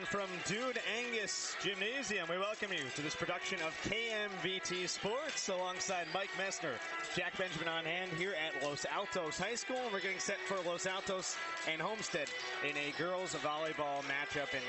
from Dude Angus Gymnasium, we welcome you to this production of KMVT Sports alongside Mike Messner, Jack Benjamin on hand here at Los Altos High School. And we're getting set for Los Altos and Homestead in a girls volleyball matchup. And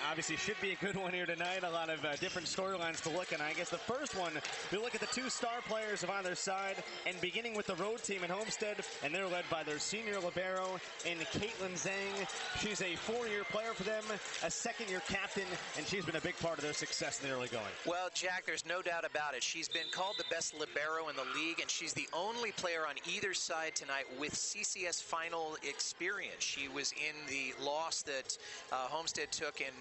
obviously should be a good one here tonight. A lot of different storylines to look at. And I guess the first one, we look at the two star players of either side, and beginning with the road team in Homestead, and they're led by their senior libero in Caitlin Zhang. She's a 4-year player for them, a second-year captain, and she's been a big part of their success in the early going. Well, Jack, there's no doubt about it. She's been called the best libero in the league, and she's the only player on either side tonight with CCS final experience. She was in the loss that Homestead took in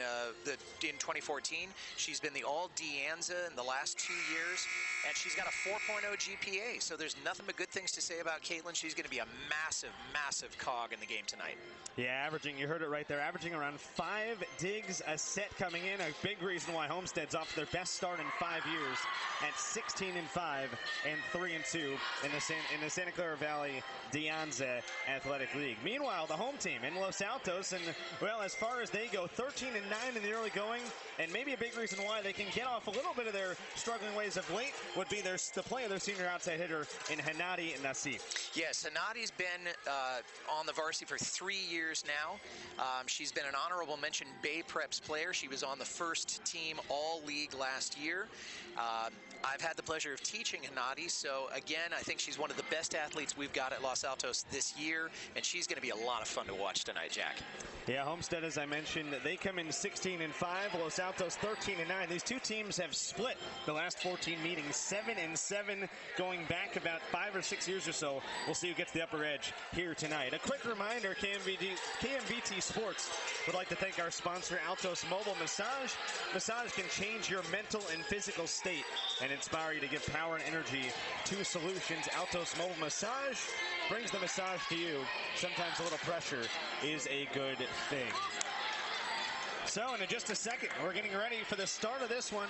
2014. She's been the All-De Anza in the last 2 years, and she's got a 4.0 GPA, so there's nothing but good things to say about Caitlin. She's going to be a massive, massive cog in the game tonight. Yeah, averaging, you heard it right there, averaging around 5 digs a set coming in. A big reason why Homestead's off their best start in 5 years at 16-5 and 3-2 in the Santa Clara Valley De Anza Athletic League. Meanwhile, the home team in Los Altos, and well, as far as they go, 13-9 in the early going, and maybe a big reason why they can get off a little bit of their struggling ways of late would be the play of their senior outside hitter in Hanadi Nassif. Yes, Hanadi's been on the varsity for 3 years now. She's been an honorable mention Bay Preps player. She was on the first team all-league last year. I've had the pleasure of teaching Hanadi, so again, I think she's one of the best athletes we've got at Los Altos this year, and she's going to be a lot of fun to watch tonight, Jack. Yeah, Homestead, as I mentioned, they come in 16-5, Los Altos 13-9. These two teams have split the last 14 meetings, 7-7, going back about 5 or 6 years or so. We'll see who gets the upper edge here tonight. A quick reminder, KMVT Sports would like to thank our sponsor, Altos Mobile Massage. Massage can change your mental and physical state and inspire you to give power and energy to solutions. Altos Mobile Massage brings the massage to you. Sometimes a little pressure is a good thing. So in just a second, we're getting ready for the start of this one.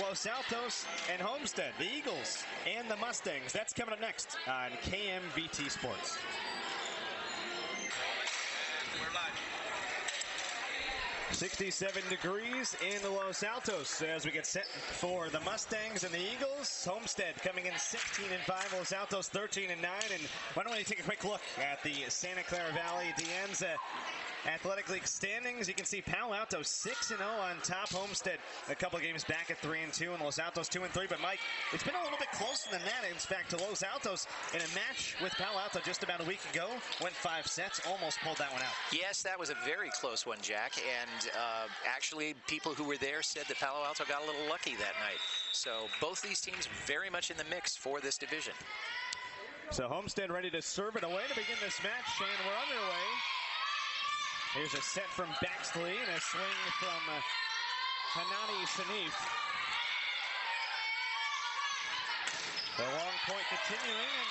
Los Altos and Homestead, the Eagles and the Mustangs. That's coming up next on KMVT Sports. We're live. 67 degrees in Los Altos as we get set for the Mustangs and the Eagles. Homestead coming in 16-5, Los Altos 13-9. And why don't we take a quick look at the Santa Clara Valley De Anza Athletic League standings. You can see Palo Alto 6-0 on top. Homestead a couple of games back at 3-2, and Los Altos 2-3. But Mike, it's been a little bit closer than that. In fact, to Los Altos in a match with Palo Alto just about a week ago, went 5 sets, almost pulled that one out. Yes, that was a very close one, Jack. And actually, people who were there said that Palo Alto got a little lucky that night. So both these teams very much in the mix for this division. So Homestead ready to serve it away to begin this match, and we're underway. Here's a set from Baxley and a swing from Hanani Sanif. The long point continuing.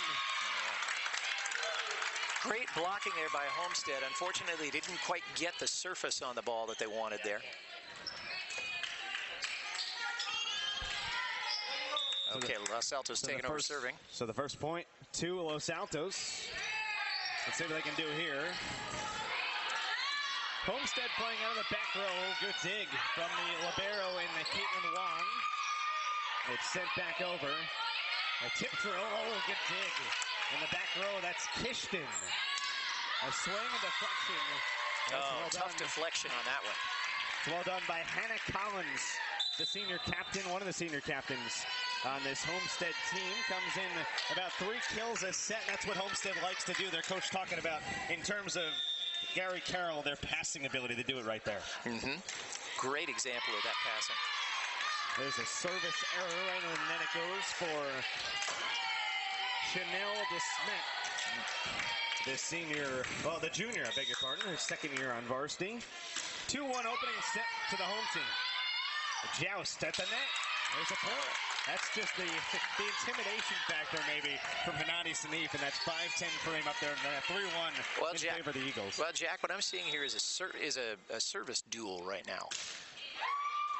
Great blocking there by Homestead. Unfortunately, they didn't quite get the surface on the ball that they wanted there. Okay, Los Altos taking over serving. So the first point to Los Altos. Let's see what they can do here. Homestead playing out of the back row. Good dig from the libero in Caitlin Wong. It's sent back over. A tip throw. Oh, good dig. In the back row, that's Kishton. A swing and deflection. Oh, tough deflection on that one. Well done by Hannah Collins, the senior captain, one of the senior captains on this Homestead team. Comes in about 3 kills a set. That's what Homestead likes to do. Their coach talking about in terms of Gary Carroll, their passing ability. They do it right there. Great example of that passing. There's a service error right in the net it goes for Chanel DeSmet. The senior, well, the junior, I beg your pardon, her second year on varsity. 2-1 opening set to the home team. A joust at the net. There's a point. That's just the intimidation factor maybe from Hanani Sanif, and that's 5-10 frame up there, and 3-1 in favor of the Eagles. Well, Jack, what I'm seeing here is a service duel right now.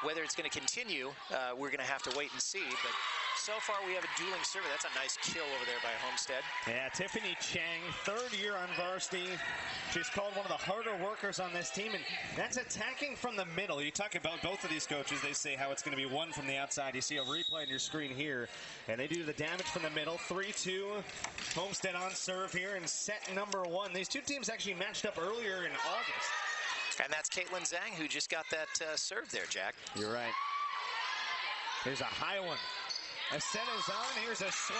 Whether it's going to continue, we're going to have to wait and see, but So far, we have a dueling server. That's a nice kill over there by Homestead. Yeah, Tiffany Chang, third year on varsity. She's called one of the harder workers on this team, and that's attacking from the middle. You talk about both of these coaches, they say how it's going to be one from the outside. You see a replay on your screen here, and they do the damage from the middle. 3-2, Homestead on serve here in set number 1. These two teams actually matched up earlier in August. And that's Caitlin Zhang who just got that serve there, Jack. You're right. Here's a high one. A set is on. Here's a swing.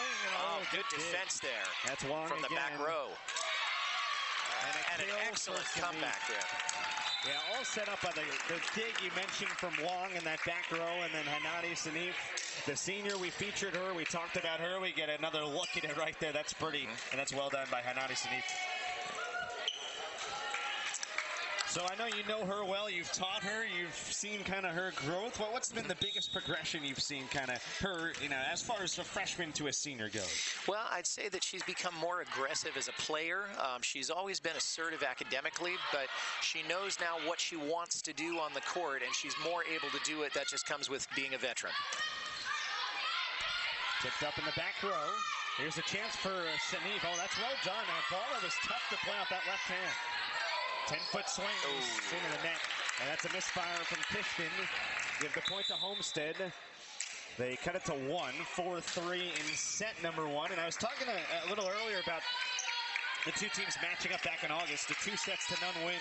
And good defense there. That's Wong from the again. back row. And an excellent comeback there. Yeah, all set up by the dig you mentioned from Wong in that back row, and then Hanadi Sanif, the senior. We featured her. We talked about her. We get another look at it right there. That's pretty, and that's well done by Hanadi Sanif. So I know you know her well. You've taught her. You've seen kind of her growth. What's been the biggest progression you've seen kind of her, as far as a freshman to a senior goes? Well, I'd say that she's become more aggressive as a player. She's always been assertive academically, but she knows now what she wants to do on the court, and she's more able to do it. That just comes with being a veteran. Tipped up in the back row. Here's a chance for Sanif. Oh, that's well done. A ball that was tough to play off that left hand. 10-foot swing into the net, and that's a misfire from Kishton. Give the point to Homestead. They cut it to 1, 4-3 in set number 1. And I was talking a little earlier about the two teams matching up back in August, the 2-0 win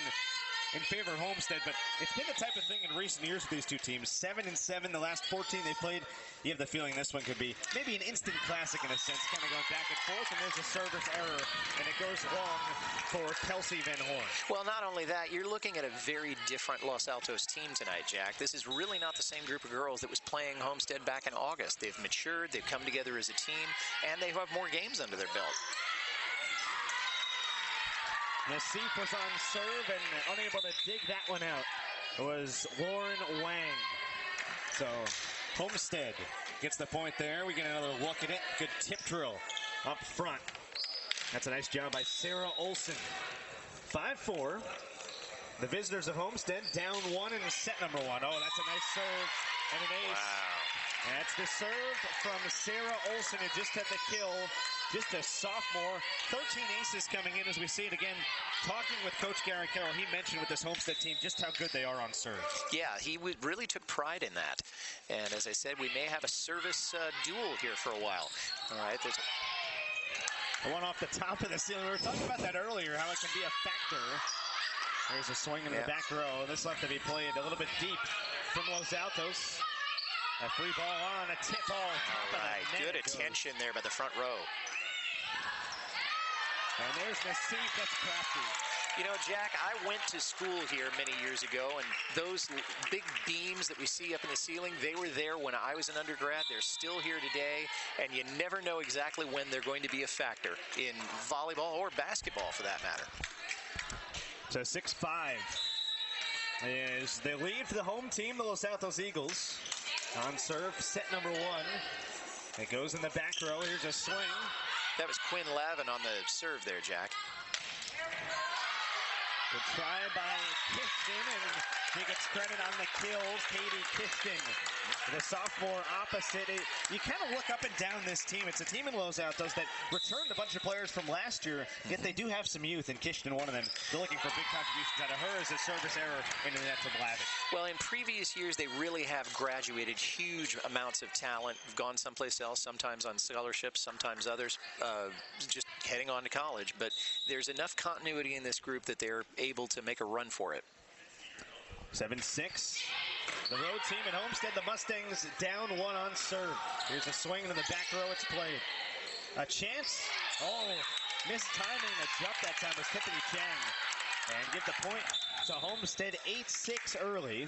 in favor of Homestead, but it's been the type of thing in recent years with these two teams. 7-7 the last 14 they played. You have the feeling this one could be maybe an instant classic in a sense, kind of going back and forth, and there's a service error, and it goes long for Kelsey Van Horn. Well, not only that, you're looking at a very different Los Altos team tonight, Jack. This is really not the same group of girls that was playing Homestead back in August. They've matured, they've come together as a team, and they have more games under their belt. Nassif was on serve and unable to dig that one out. It was Lauren Wang. So Homestead gets the point there. We get another look at it. Good tip drill up front. That's a nice job by Sarah Olson. 5-4. The visitors of Homestead down 1 in set number 1. Oh, that's a nice serve and an ace. Wow. That's the serve from Sarah Olson, who just had the kill. Just a sophomore. 13 aces coming in as we see it again. Talking with Coach Gary Carroll, he mentioned with this Homestead team just how good they are on serve. Yeah, he really took pride in that. And as I said, we may have a service duel here for a while. All right, there's one off the top of the ceiling. We were talking about that earlier, how it can be a factor. There's a swing in the back row. This will have to be played a little bit deep from Los Altos. A free ball on, a tip ball. All right, good attention there by the front row. And there's Nassif, that's crafty. You know, Jack, I went to school here many years ago, and those big beams that we see up in the ceiling, they were there when I was an undergrad. They're still here today, and you never know exactly when they're going to be a factor in volleyball or basketball, for that matter. So 6-5 is the lead for the home team, the Los Altos Eagles. On serve, set number 1. It goes in the back row. Here's a swing. That was Quinn Lavin on the serve there, Jack. Good try by Kishton, and he gets credit on the kill. Katie Kishton, the sophomore opposite. You kind of look up and down this team. It's a team in Los Altos that returned a bunch of players from last year, yet they do have some youth, and Kishton, one of them. They're looking for big contributions out of her as a service error into the net from Lavin. Well, in previous years, they really have graduated huge amounts of talent, gone someplace else, sometimes on scholarships, sometimes others just heading on to college. But there's enough continuity in this group that they're able to make a run for it. 7-6. The road team at Homestead, the Mustangs down 1 on serve. Here's a swing into the back row. It's played. A chance. Oh, missed timing. The jump that time was Tiffany Chang. And give the point to Homestead 8-6 early.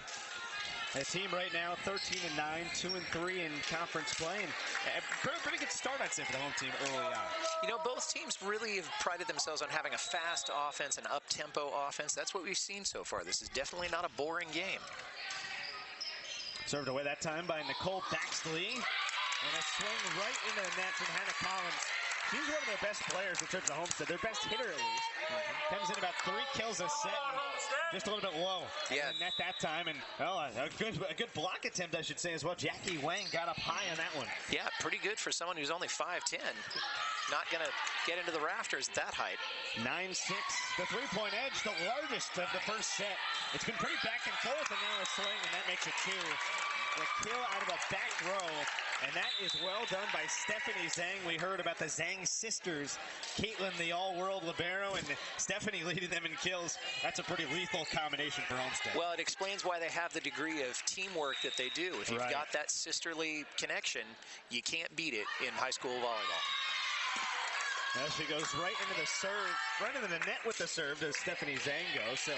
A team right now 13-9, 2-3 in conference play. And a pretty good start, I'd say, for the home team early on. You know, both teams really have prided themselves on having a fast offense, an up-tempo offense. That's what we've seen so far. This is definitely not a boring game. Served away that time by Nicole Baxley. And a swing right into the net from Hannah Collins. She's one of their best players in terms of Homestead. Their best hitter, at least. Comes in about 3 kills a set, just a little bit low. Yeah. And at that time, and a good block attempt, I should say, as well. Jackie Wang got up high on that one. Yeah, pretty good for someone who's only 5'10". Not going to get into the rafters at that height. 9-6. The three-point edge, the largest of the first set. It's been pretty back and forth, and now a swing, and that makes it 2. The kill out of the back row, and that is well done by Stephanie Zhang. We heard about the Zhang sisters, Caitlin, the all-world libero, and Stephanie leading them in kills. That's a pretty lethal combination for Homestead. Well, it explains why they have the degree of teamwork that they do. If you've got that sisterly connection, you can't beat it in high school volleyball. Now she goes right into the serve, right into the net with the serve, does Stephanie Zhang go. So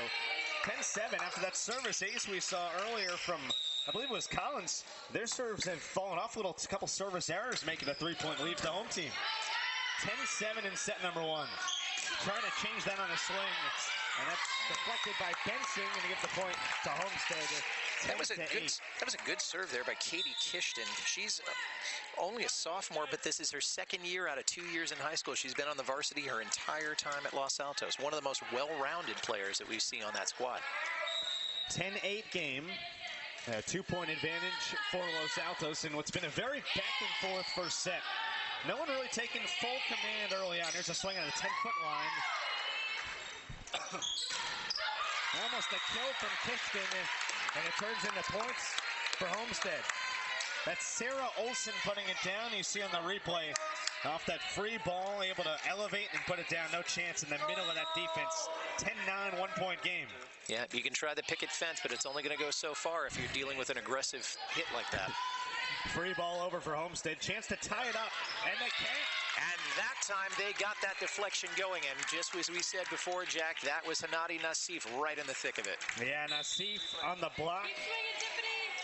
10-7 after that service ace we saw earlier from, I believe it was Collins. Their serves have fallen off a little, a couple service errors, making a 3-point lead for the home team. 10-7 in set number 1. Trying to change that on a swing, and that's deflected by Benson, and he gets the point to Homestead. That was a good serve there by Katie Kishton. She's only a sophomore, but this is her 2nd year out of 2 years in high school. She's been on the varsity her entire time at Los Altos. One of the most well-rounded players that we see on that squad. 10-8 game. A 2-point advantage for Los Altos in what's been a very back-and-forth first set. No one really taking full command early on. Here's a swing on the 10-foot line. Almost a kill from Kishton, and it turns into points for Homestead. That's Sarah Olson putting it down. You see on the replay, off that free ball, able to elevate and put it down. No chance in the middle of that defense. 10-9, 1-point game. Yeah, you can try the picket fence, but it's only going to go so far if you're dealing with an aggressive hit like that. Free ball over for Homestead. Chance to tie it up, and they can't. And that time they got that deflection going, and just as we said before, Jack, that was Hanadi Nassif right in the thick of it. Yeah, Nassif on the block.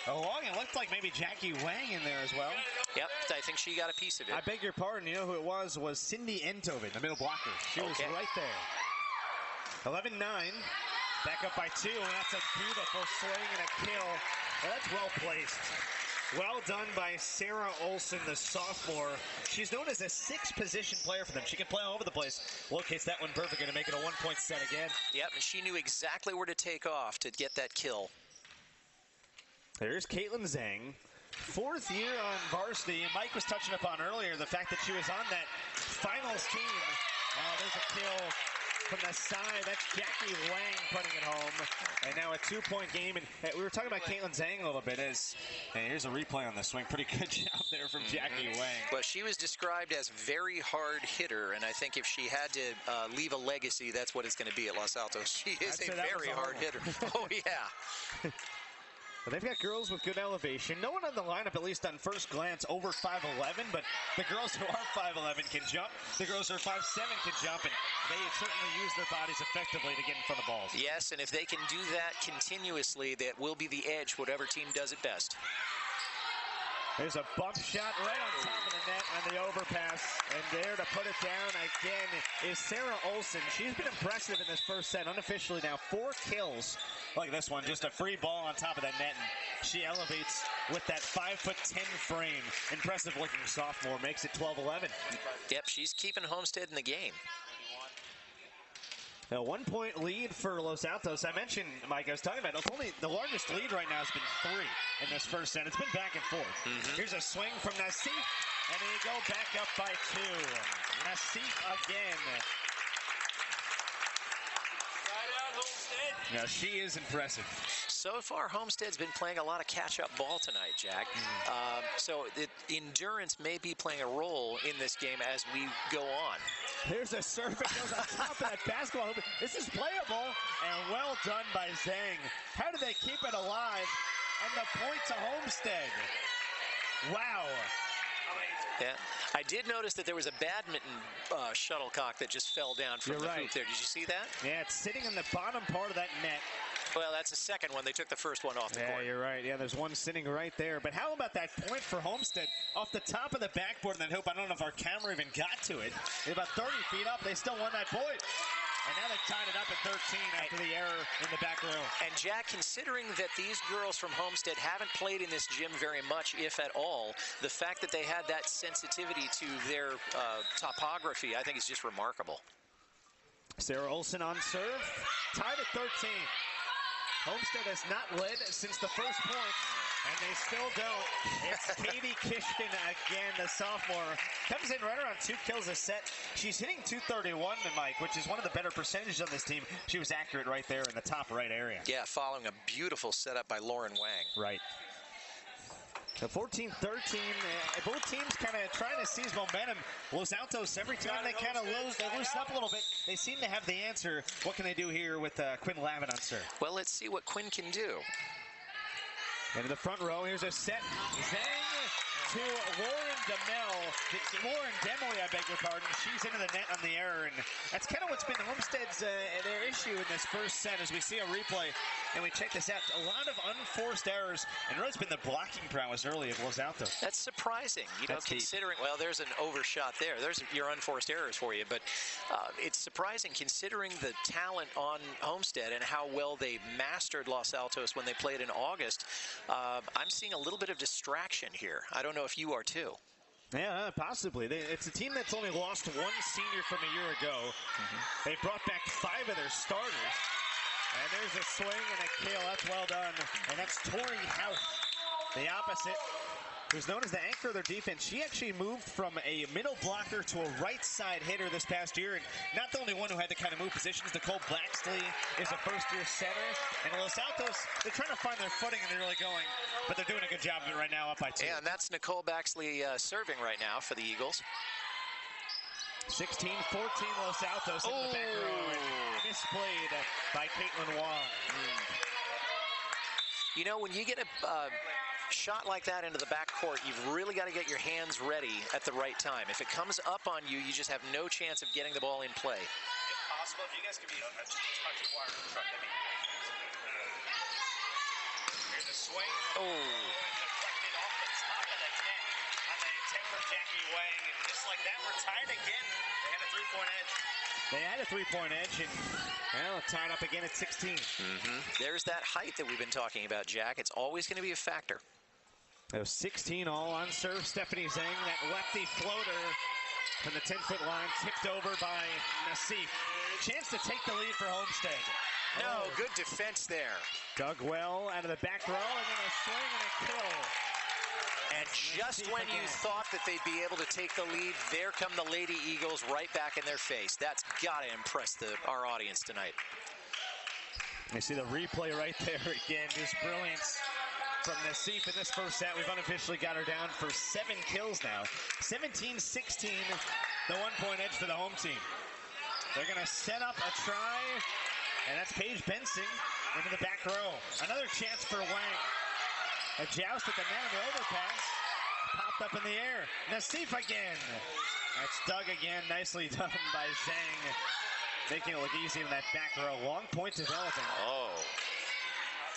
Along, it looked like maybe Jackie Wang in there as well. Yep, I think she got a piece of it. I beg your pardon, you know who it was Cindy Enthoven, the middle blocker. She was right there. 11-9, back up by 2, and that's a beautiful swing and a kill. Well, that's well placed. Well done by Sarah Olson, the sophomore. She's known as a 6-position player for them. She can play all over the place. Locates that one perfect, going to make it a 1-point set again. Yep, and she knew exactly where to take off to get that kill. There's Caitlin Zhang, 4th year on varsity. And Mike was touching upon earlier the fact that she was on that finals team. There's a kill from the side. That's Jackie Wang putting it home. And now a 2-point game. And we were talking about Caitlin Zhang a little bit. And here's a replay on the swing. Pretty good job there from Jackie Wang. Well, she was described as very hard hitter. And I think if she had to leave a legacy, that's what it's going to be at Los Altos. She is a very hard hitter. Oh, yeah. Well, they've got girls with good elevation. No one on the lineup, at least on first glance, over 5'11", but the girls who are 5'11" can jump. The girls who are 5'7" can jump, and they certainly use their bodies effectively to get in front of balls. Yes, and if they can do that continuously, that will be the edge, whatever team does it best. There's a bump shot right on top of the net on the overpass, and there to put it down again is Sarah Olson. She's been impressive in this first set, unofficially now 4 kills. Look at this one, just a free ball on top of that net, and she elevates with that 5'10" frame. Impressive looking sophomore, makes it 12-11. Yep, she's keeping Homestead in the game. A 1-point lead for Los Altos. I mentioned, Mike, I was talking about it's only the largest lead right now has been 3 in this first set. It's been back and forth. Here's a swing from Nassif, and they go back up by 2. Nassif again. Now she is impressive. So far, Homestead's been playing a lot of catch-up ball tonight, Jack. So endurance may be playing a role in this game as we go on. There's a serve that goes on top of that basketball hoop. This is playable, and well done by Zhang. How do they keep it alive? And the point to Homestead. Wow. Yeah, I did notice that there was a badminton shuttlecock that just fell down from the hoop there. Did you see that? Yeah, it's sitting in the bottom part of that net. Well, that's the second one. They took the first one off the court. Yeah, you're right. Yeah, there's one sitting right there. But how about that point for Homestead off the top of the backboard and that hoop? I don't know if our camera even got to it. They're about 30 feet up. They still won that point. And now they've tied it up at 13 after the error in the back row. And Jack, considering that these girls from Homestead haven't played in this gym very much, if at all, the fact that they had that sensitivity to their topography, I think is just remarkable. Sarah Olsen on serve, tied at 13. Homestead has not led since the first point, and they still don't. It's Katie Kishkin again, the sophomore. Comes in right around 2 kills a set. She's hitting .231 to Mike, which is one of the better percentages on this team. She was accurate right there in the top right area. Yeah, following a beautiful setup by Lauren Wang. Right. The 14-13, both teams kind of trying to seize momentum. Los Altos, every time they kind of loosen up a little bit, they seem to have the answer. What can they do here with Quinn Lavin on serve? Well, let's see what Quinn can do. Into the front row, here's a set. Zhang to Lauren Demely, I beg your pardon. She's into the net on the error, and that's kind of what's been Homestead's their issue in this first set. As we see a replay and we check this out, a lot of unforced errors, and really it's been the blocking prowess early of Los Altos. That's surprising, That's considering, well, there's an overshot there. There's your unforced errors for you, but it's surprising considering the talent on Homestead and how well they mastered Los Altos when they played in August. I'm seeing a little bit of distraction here. I don't know if you are too. Yeah, possibly. It's a team that's only lost one senior from a year ago. They brought back 5 of their starters. And there's a swing and a kill. That's well done. And that's Tori Houth, the opposite, who's known as the anchor of their defense. She actually moved from a middle blocker to a right side hitter this past year, and not the only one who had to kind of move positions. Nicole Baxley is a first-year center, and Los Altos, they're trying to find their footing, and they're really going, but they're doing a good job of it right now, up by 2. Yeah, and that's Nicole Baxley serving right now for the Eagles. 16-14 Los Altos in the back row. Misplayed by Caitlin Wong. You know, when you get a shot like that into the backcourt, you've really got to get your hands ready at the right time. If it comes up on you, you just have no chance of getting the ball in play. If possible, if you guys could be just touch the wire in front, that'd be great. Here's a swing. Oh. Deflected off the top of the net on the attempt for Jackie Wang. And just like that, we're tied again. They had a 3-point edge. They had a 3-point edge, and well, tied up again at 16. There's that height that we've been talking about, Jack. It's always going to be a factor. Those 16 all on serve. Stephanie Zhang, that lefty floater from the 10-foot line, tipped over by Nassif. Chance to take the lead for Homestead. No, good defense there. Dug well out of the back row, and then a swing and a kill. And just when you thought that they'd be able to take the lead, there come the Lady Eagles right back in their face. That's got to impress our audience tonight. You see the replay right there again. Just brilliance from Nassif in this first set. We've unofficially got her down for 7 kills now. 17-16, the 1-point edge for the home team. They're going to set up a try, and that's Paige Bensing into the back row. Another chance for Wang. A joust at the net of the overpass. Popped up in the air. Nassif again. That's dug again. Nicely done by Zhang. Making it look easy in that back row. Long point developing. Oh.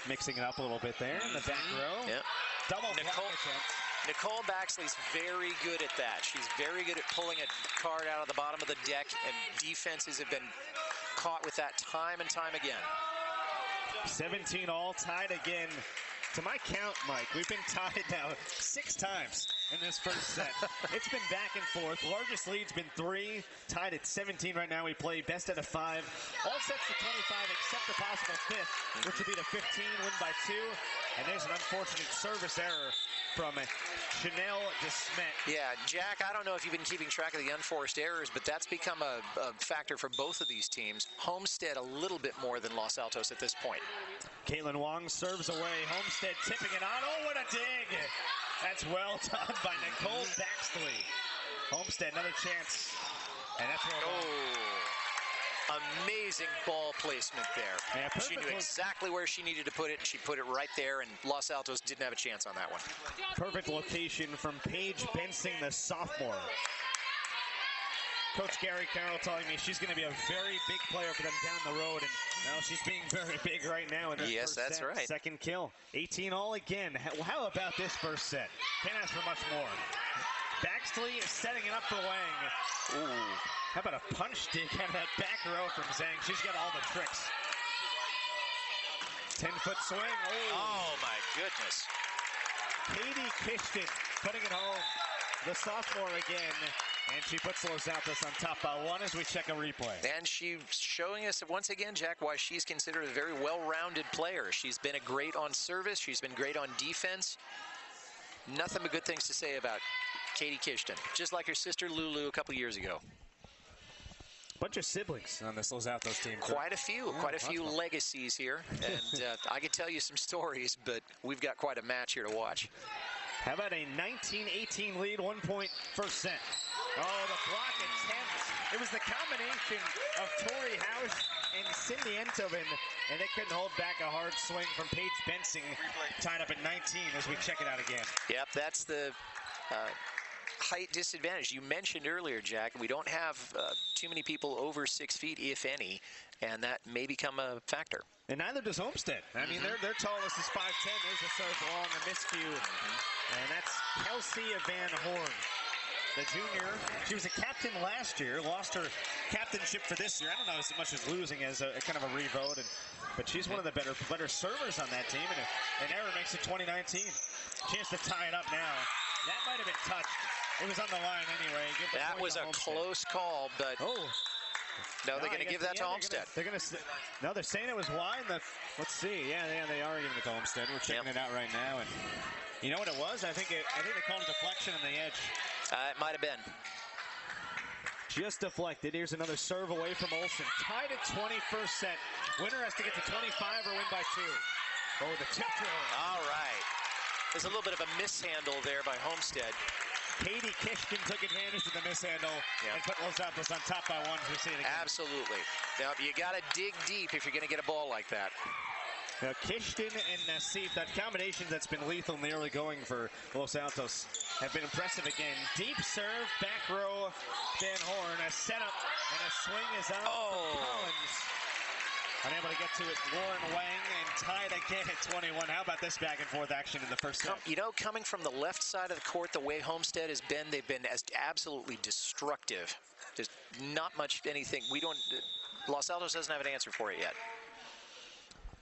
Mixing it up a little bit there in the back row. Yep. Double block attempt. Nicole Baxley's very good at that. She's very good at pulling a card out of the bottom of the deck, and defenses have been caught with that time and time again. 17 all, tied again. To my count, Mike, we've been tied now 6 times in this first set. It's been back and forth. Largest lead's been 3, tied at 17 right now. We play best out of 5. All sets to 25 except the possible 5th, which would be the 15, win by 2. And there's an unfortunate service error from Chanel DeSmet. Yeah, Jack, I don't know if you've been keeping track of the unforced errors, but that's become a factor for both of these teams. Homestead a little bit more than Los Altos at this point. Caitlin Wong serves away. Homestead tipping it on. Oh, what a dig! That's well done by Nicole Baxley. Homestead, another chance. And that's where amazing ball placement there. Yeah, she knew exactly where she needed to put it, and she put it right there, and Los Altos didn't have a chance on that one. Perfect location from Paige Bensing, the sophomore. Coach Gary Carroll telling me she's going to be a very big player for them down the road, and now she's being very big right now in the yes, first that's set. Right. Second kill. 18 all again. How about this first set? Can't ask for much more. Baxley is setting it up for Wang. Ooh. How about a punch dig out of that back row from Zhang? She's got all the tricks. 10-foot swing. Oh my goodness. Katie Kishton putting it home. The sophomore again. And she puts Los Altos on top by 1 as we check a replay. And she's showing us once again, Jack, why she's considered a very well-rounded player. She's been great on service. She's been great on defense. Nothing but good things to say about Katie Kishton. Just like her sister Lulu a couple years ago. Bunch of siblings on this Los Altos team. Quite a few. Yeah, quite a few legacies here. And I could tell you some stories, but we've got quite a match here to watch. How about a 19-18 lead, 1 point first set. Oh, the block attempt. It was the combination of Tori House and Cindy Enthoven, and they couldn't hold back a hard swing from Paige Bensing, tied up at 19 as we check it out again. Yep, that's the height disadvantage. You mentioned earlier, Jack, we don't have too many people over 6 feet, if any, and that may become a factor. And neither does Homestead. I mean, their tallest is 5'10". There's a serve long, a miscue. And that's Kelsey Van Horn, the junior. She was a captain last year, lost her captainship for this year. I don't know as much as losing as a kind of a revote, but she's one of the better servers on that team, and an error makes it 2019. Chance to tie it up now. That might have been touched. It was on the line anyway. That was a close call, but no, they're going to give that to Homestead. No, they're saying it was wide. Let's see. Yeah, they are giving it to Homestead. We're checking it out right now, and you know what it was? I think they called a deflection on the edge. It might have been. Just deflected. Here's another serve away from Olsen. Tied at 21st set. Winner has to get to 25 or win by 2. Oh, the tip throw. All right. There's a little bit of a mishandle there by Homestead. Katie Kishton took advantage of the mishandle and put Los Altos on top by 1 as we see it again. Absolutely. Now, you got to dig deep if you're going to get a ball like that. Now, Kishton and Nassif, that combination that's been lethal in the early going for Los Altos, have been impressive again. Deep serve, back row, Van Horn, a setup, and a swing is on for Collins. Unable to get to it, Lauren Wang, and tied again at 21. How about this back and forth action in the first set? You know, coming from the left side of the court, the way Homestead has been, they've been absolutely destructive. There's not much anything. Los Altos doesn't have an answer for it yet.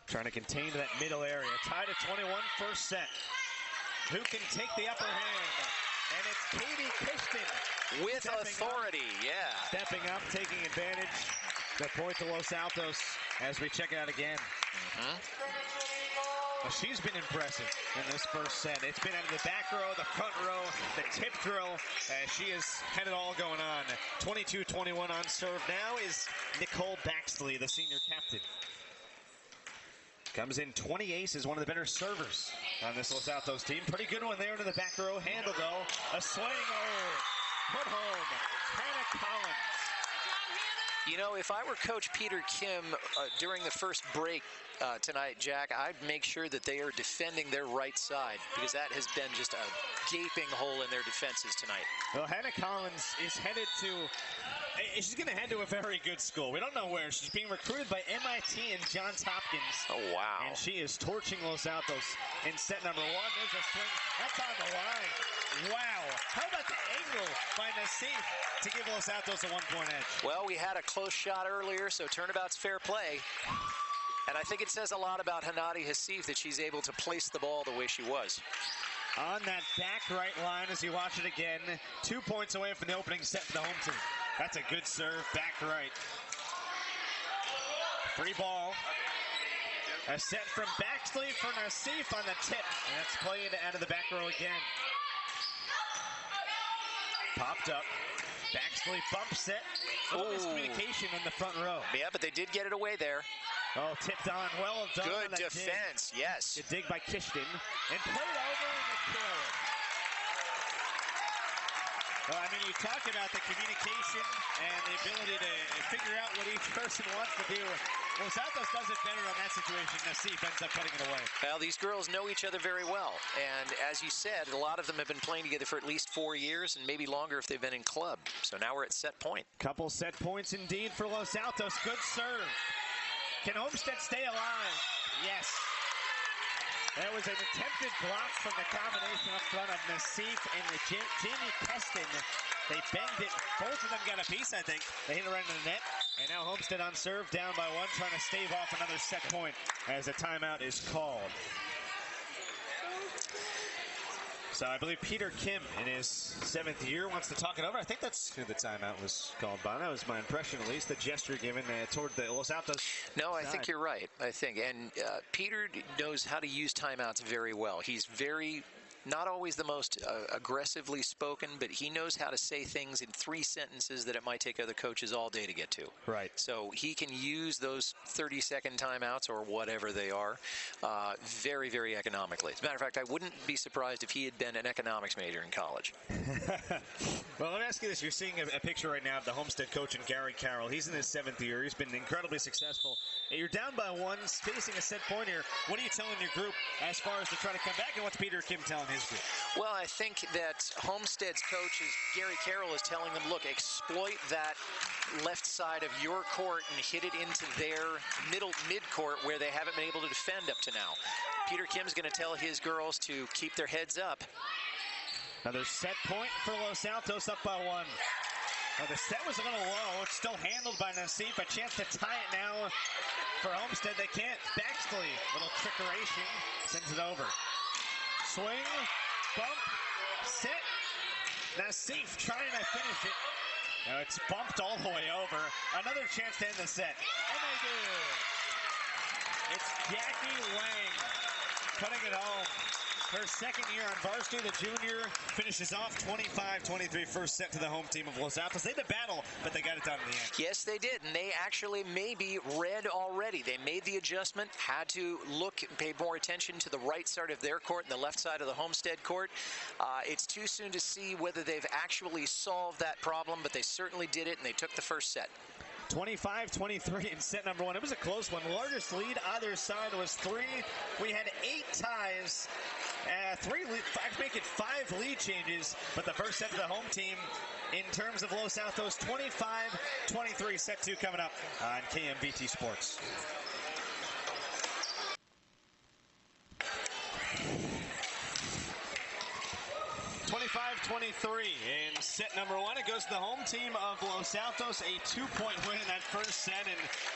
Trying to contain that middle area. Tied at 21, first set. Who can take the upper hand? And it's Katie Kishton. With authority, Stepping up, taking advantage. The point to Los Altos as we check it out again. Well, she's been impressive in this first set. It's been out of the back row, the front row, the tip drill. She has had it all going on. 22-21 on serve now is Nicole Baxley, the senior captain. Comes in 20 aces, one of the better servers on this Los Altos team. Pretty good one there to the back row. Handle though. A swing. Put home. Hannah Collins. You know, if I were Coach Peter Kim during the first break tonight, Jack, I'd make sure that they are defending their right side, because that has been just a gaping hole in their defenses tonight. Well, Hannah Collins is headed to, she's going to head to a very good school. We don't know where. She's being recruited by MIT and Johns Hopkins. Oh, wow. And she is torching Los Altos in set number 1. There's a swing. That's on the line. Wow. How about the angle by Nassif to give Los Altos a 1-point edge? Well, we had a close shot earlier, so turnabout's fair play. And I think it says a lot about Hanadi Hassif that she's able to place the ball the way she was. On that back right line as you watch it again, 2 points away from the opening set for the home team. That's a good serve, back right. Free ball. A set from Baxley for Nassif on the tip. And that's played out of the back row again. Popped up. Baxley bumps it. A little miscommunication in the front row. Yeah, but they did get it away there. Oh, tipped on. Well done. Good defense, yes. Good dig by Kishton. And played over in the kill. Well, I mean, you talk about the communication and the ability to figure out what each person wants to do. Los Altos does it better on that situation. Nassif ends up putting it away. Well, these girls know each other very well. And as you said, a lot of them have been playing together for at least 4 years and maybe longer if they've been in club. So now we're at set point. Couple set points indeed for Los Altos. Good serve. Can Homestead stay alive? Yes. That was an attempted block from the combination up front of Nassif and Jamie Keston. They banged it. Both of them got a piece, I think. They hit it right into the net. And now Homestead on serve, down by one, trying to stave off another set point as a timeout is called. So I believe Peter Kim, in his 7th year, wants to talk it over. I think that's who the timeout was called by. That was my impression, at least. The gesture given toward the Los Altos. No, I side. think you're right. I think. And Peter knows how to use timeouts very well. He's not always the most aggressively spoken, but he knows how to say things in 3 sentences that it might take other coaches all day to get to. Right. So he can use those 30-second timeouts or whatever they are very, very economically. As a matter of fact, I wouldn't be surprised if he had been an economics major in college. Well, let me ask you this. You're seeing a picture right now of the Homestead coach and Gary Carroll. He's in his 7th year. He's been incredibly successful. You're down by one, facing a set point here. What are you telling your group as far as to try to come back, and what's Peter Kim telling his group? Well, I think that Homestead's coach, Gary Carroll, is telling them, look, exploit that left side of your court and hit it into their mid-court where they haven't been able to defend up to now. Peter Kim's going to tell his girls to keep their heads up. Another set point for Los Altos, up by one. Well, the set was a little low. It's still handled by Nassif. A chance to tie it now for Homestead. They can't. Baxley, little trickeration, sends it over. Swing, bump, set. Nassif trying to finish it. Now it's bumped all the way over. Another chance to end the set. And they do. It's Jackie Wang cutting it home. Her 2nd year on varsity, the junior finishes off 25-23 first set to the home team of Los Altos. They had to battle, but they got it done in the end. Yes, they did, and they actually maybe read already. They made the adjustment, had to look and pay more attention to the right side of their court and the left side of the Homestead court. It's too soon to see whether they've actually solved that problem, but they certainly did it, and they took the first set. 25-23 in set number one. It was a close one. The largest lead either side was 3. We had 8 ties. 5 lead changes, but the first set of the home team in terms of Los Altos, 25-23. Set 2 coming up on KMVT Sports. In set number one, it goes to the home team of Los Altos, a 2-point win in that first set.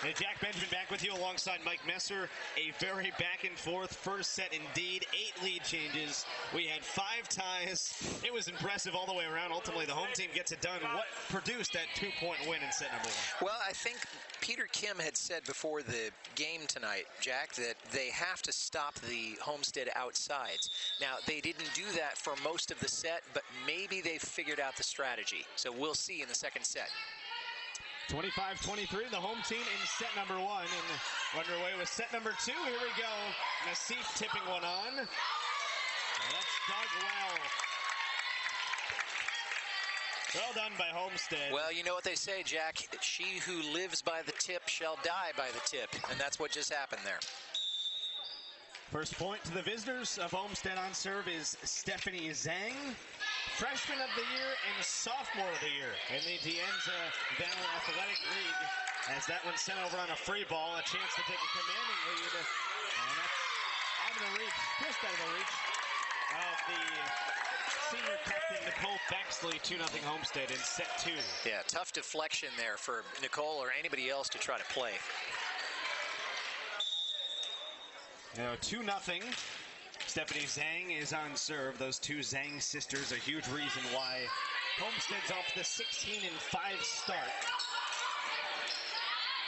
And Jack Benjamin back with you alongside Mike Messer. A very back and forth first set indeed. 8 lead changes. We had 5 ties. It was impressive all the way around. Ultimately, the home team gets it done. What produced that 2-point win in set number one? Well, I think Peter Kim had said before the game tonight, Jack, that they have to stop the Homestead outsides. Now, they didn't do that for most of the set, but maybe they've figured out the strategy. So we'll see in the second set. 25-23, the home team in set number one. And underway with set number 2. Here we go. Nassif tipping one on. And that's dug well. Well done by Homestead. Well, you know what they say, Jack. She who lives by the tip shall die by the tip. And that's what just happened there. First point to the visitors of Homestead on serve is Stephanie Zhang, freshman of the year and sophomore of the year in the Dienza Valley Athletic League. As that one sent over on a free ball, a chance to take a commanding lead. And that's out of the reach, just out of the reach of the senior captain Nicole Baxley. 2-0 Homestead in set 2. Yeah, tough deflection there for Nicole or anybody else to try to play. Now 2-0. Stephanie Zhang is on serve. Those 2 Zhang sisters, a huge reason why Homestead's off the 16-5 start.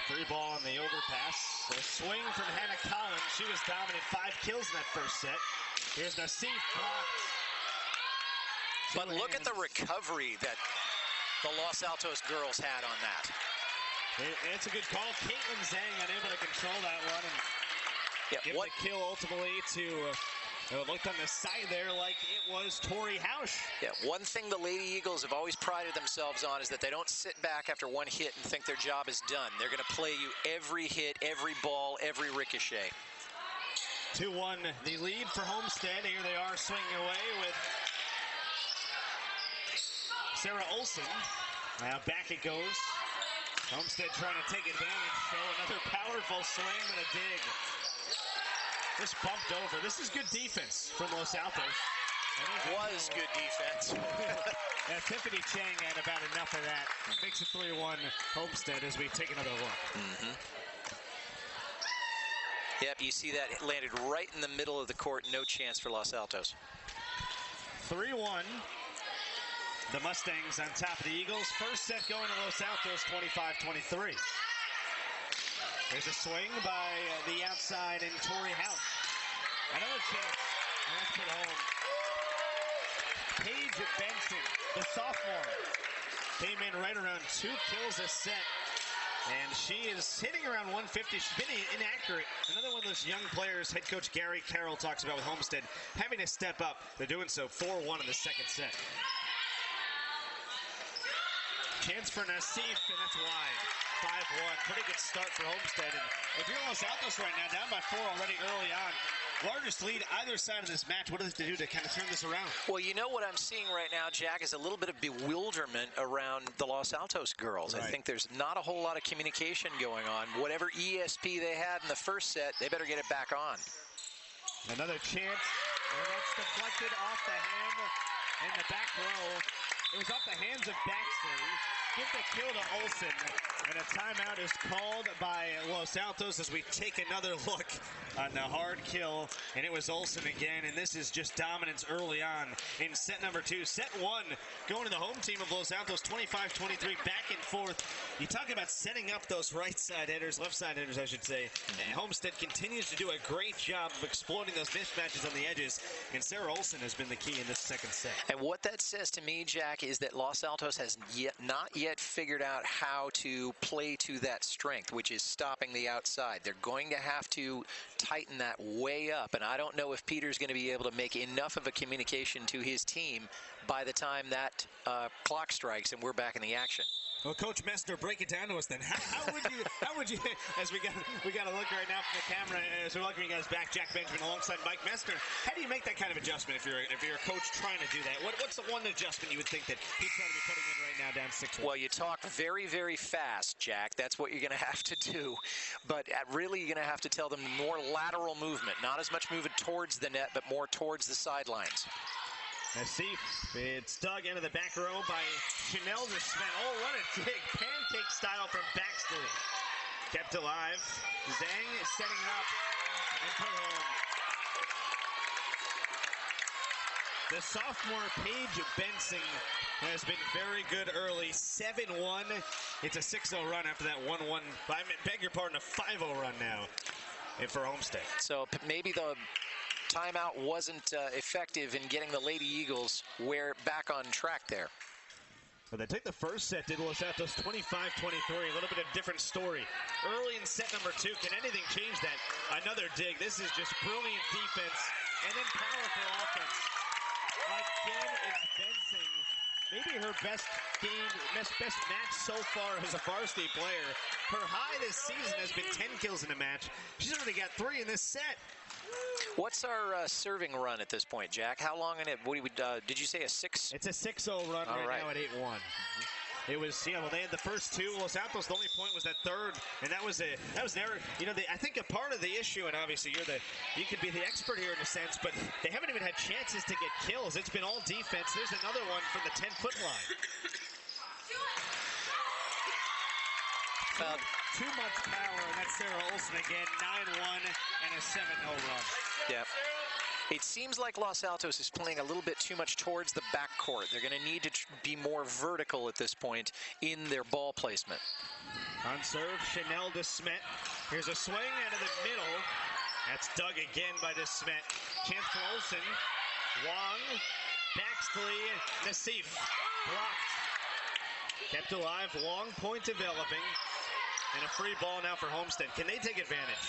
Free ball on the overpass. A swing from Hannah Collins. She was dominant. 5 kills in that first set. Here's Nassif blocked. But look at the recovery that the Los Altos girls had on that. It's a good call. Caitlin Zhang unable to control that one. And give the kill ultimately to, it looked on the side there like it was Tori Hausch. Yeah, one thing the Lady Eagles have always prided themselves on is that they don't sit back after one hit and think their job is done. They're going to play you every hit, every ball, every ricochet. 2-1 the lead for Homestead. Here they are swinging away with Sarah Olson. Now back it goes. Homestead trying to take advantage. Show another powerful swing and a dig. Just bumped over. This is good defense from Los Altos. Was good defense. Yeah, Tiffany Chang had about enough of that. Makes it 3-1 Homestead as we take another look. Yep, you see that it landed right in the middle of the court. No chance for Los Altos. 3-1. The Mustangs on top of the Eagles. First set going to Los Altos, 25-23. There's a swing by the outside and Tori House. Another chance. And that's put home. Paige Benson, the sophomore, came in right around 2 kills a set. And she is hitting around 150. She's been inaccurate. Another one of those young players head coach Gary Carroll talks about with Homestead having to step up. They're doing so 4-1 in the second set. Chance for Nassif, and that's wide. 5-1. Pretty good start for Homestead. And if you're Los Altos right now, down by 4 already early on, largest lead either side of this match. What does it do to kind of turn this around? Well, you know what I'm seeing right now, Jack, is a little bit of bewilderment around the Los Altos girls. Right. I think there's not a whole lot of communication going on. Whatever ESP they had in the first set, they better get it back on. Another chance. And that's deflected off the hand in the back row. It was off the hands of Baxley. Give the kill to Olsen. And a timeout is called by Los Altos as we take another look on the hard kill. And it was Olsen again. And this is just dominance early on in set number 2. Set 1 going to the home team of Los Altos, 25-23, back and forth. You talk about setting up those right side headers, left side headers, I should say. And Homestead continues to do a great job of exploiting those mismatches on the edges. And Sarah Olsen has been the key in this second set. And what that says to me, Jack, is that Los Altos has not yet figured out how to play to that strength, which is stopping the outside. They're going to have to tighten that way up, and I don't know if Peter's going to be able to make enough of a communication to his team by the time that clock strikes and we're back in the action. Well, Coach Messner, break it down to us then. How would you, as we got to look right now from the camera, as we're looking at you guys back, Jack Benjamin alongside Mike Messner. How do you make that kind of adjustment if you're a coach trying to do that? What's the one adjustment you would think that he's trying to be putting in right now down 6-1? Well, you talk very, very fast, Jack. That's what you're going to have to do. But really, you're going to have to tell them more lateral movement, not as much movement towards the net, but more towards the sidelines. Nassif, it's dug into the back row by Chanel DeSmet. Oh, what a dig. Pancake style from Baxley. Kept alive. Zhang is setting it up and put home. The sophomore Paige Benson has been very good early. 7-1. It's a 6-0 run after that 1-1. I beg your pardon, a 5-0 run now for Homestead. So maybe the timeout wasn't effective in getting the Lady Eagles back on track there. Well, they took the first set, did Los Altos 25-23, a little bit of different story. Early in set number 2, can anything change that? Another dig. This is just brilliant defense and then powerful offense. Again, it's Benson. Maybe her best match so far as a varsity player. Her high this season has been 10 kills in a match. She's already got 3 in this set. What's our serving run at this point, Jack? How long in it? Did you say a 6? It's a 6-0 run right now at 8-1. It was, well, they had the first 2. Los Altos, the only point was that third, and that was an error. I think a part of the issue, and obviously you could be the expert here in a sense, but they haven't even had chances to get kills. It's been all defense. There's another one from the 10-foot line. Too much power, and that's Sarah Olsen again. 9-1 and a 7-0 run. Yeah. It seems like Los Altos is playing a little bit too much towards the backcourt. They're going to need to be more vertical at this point in their ball placement. On serve, Chanel DeSmet. Here's a swing out of the middle. That's dug again by DeSmet. Chance for Olsen. Wong. Baxley. Nassif. Blocked. Kept alive. Long point developing. And a free ball now for Homestead. Can they take advantage?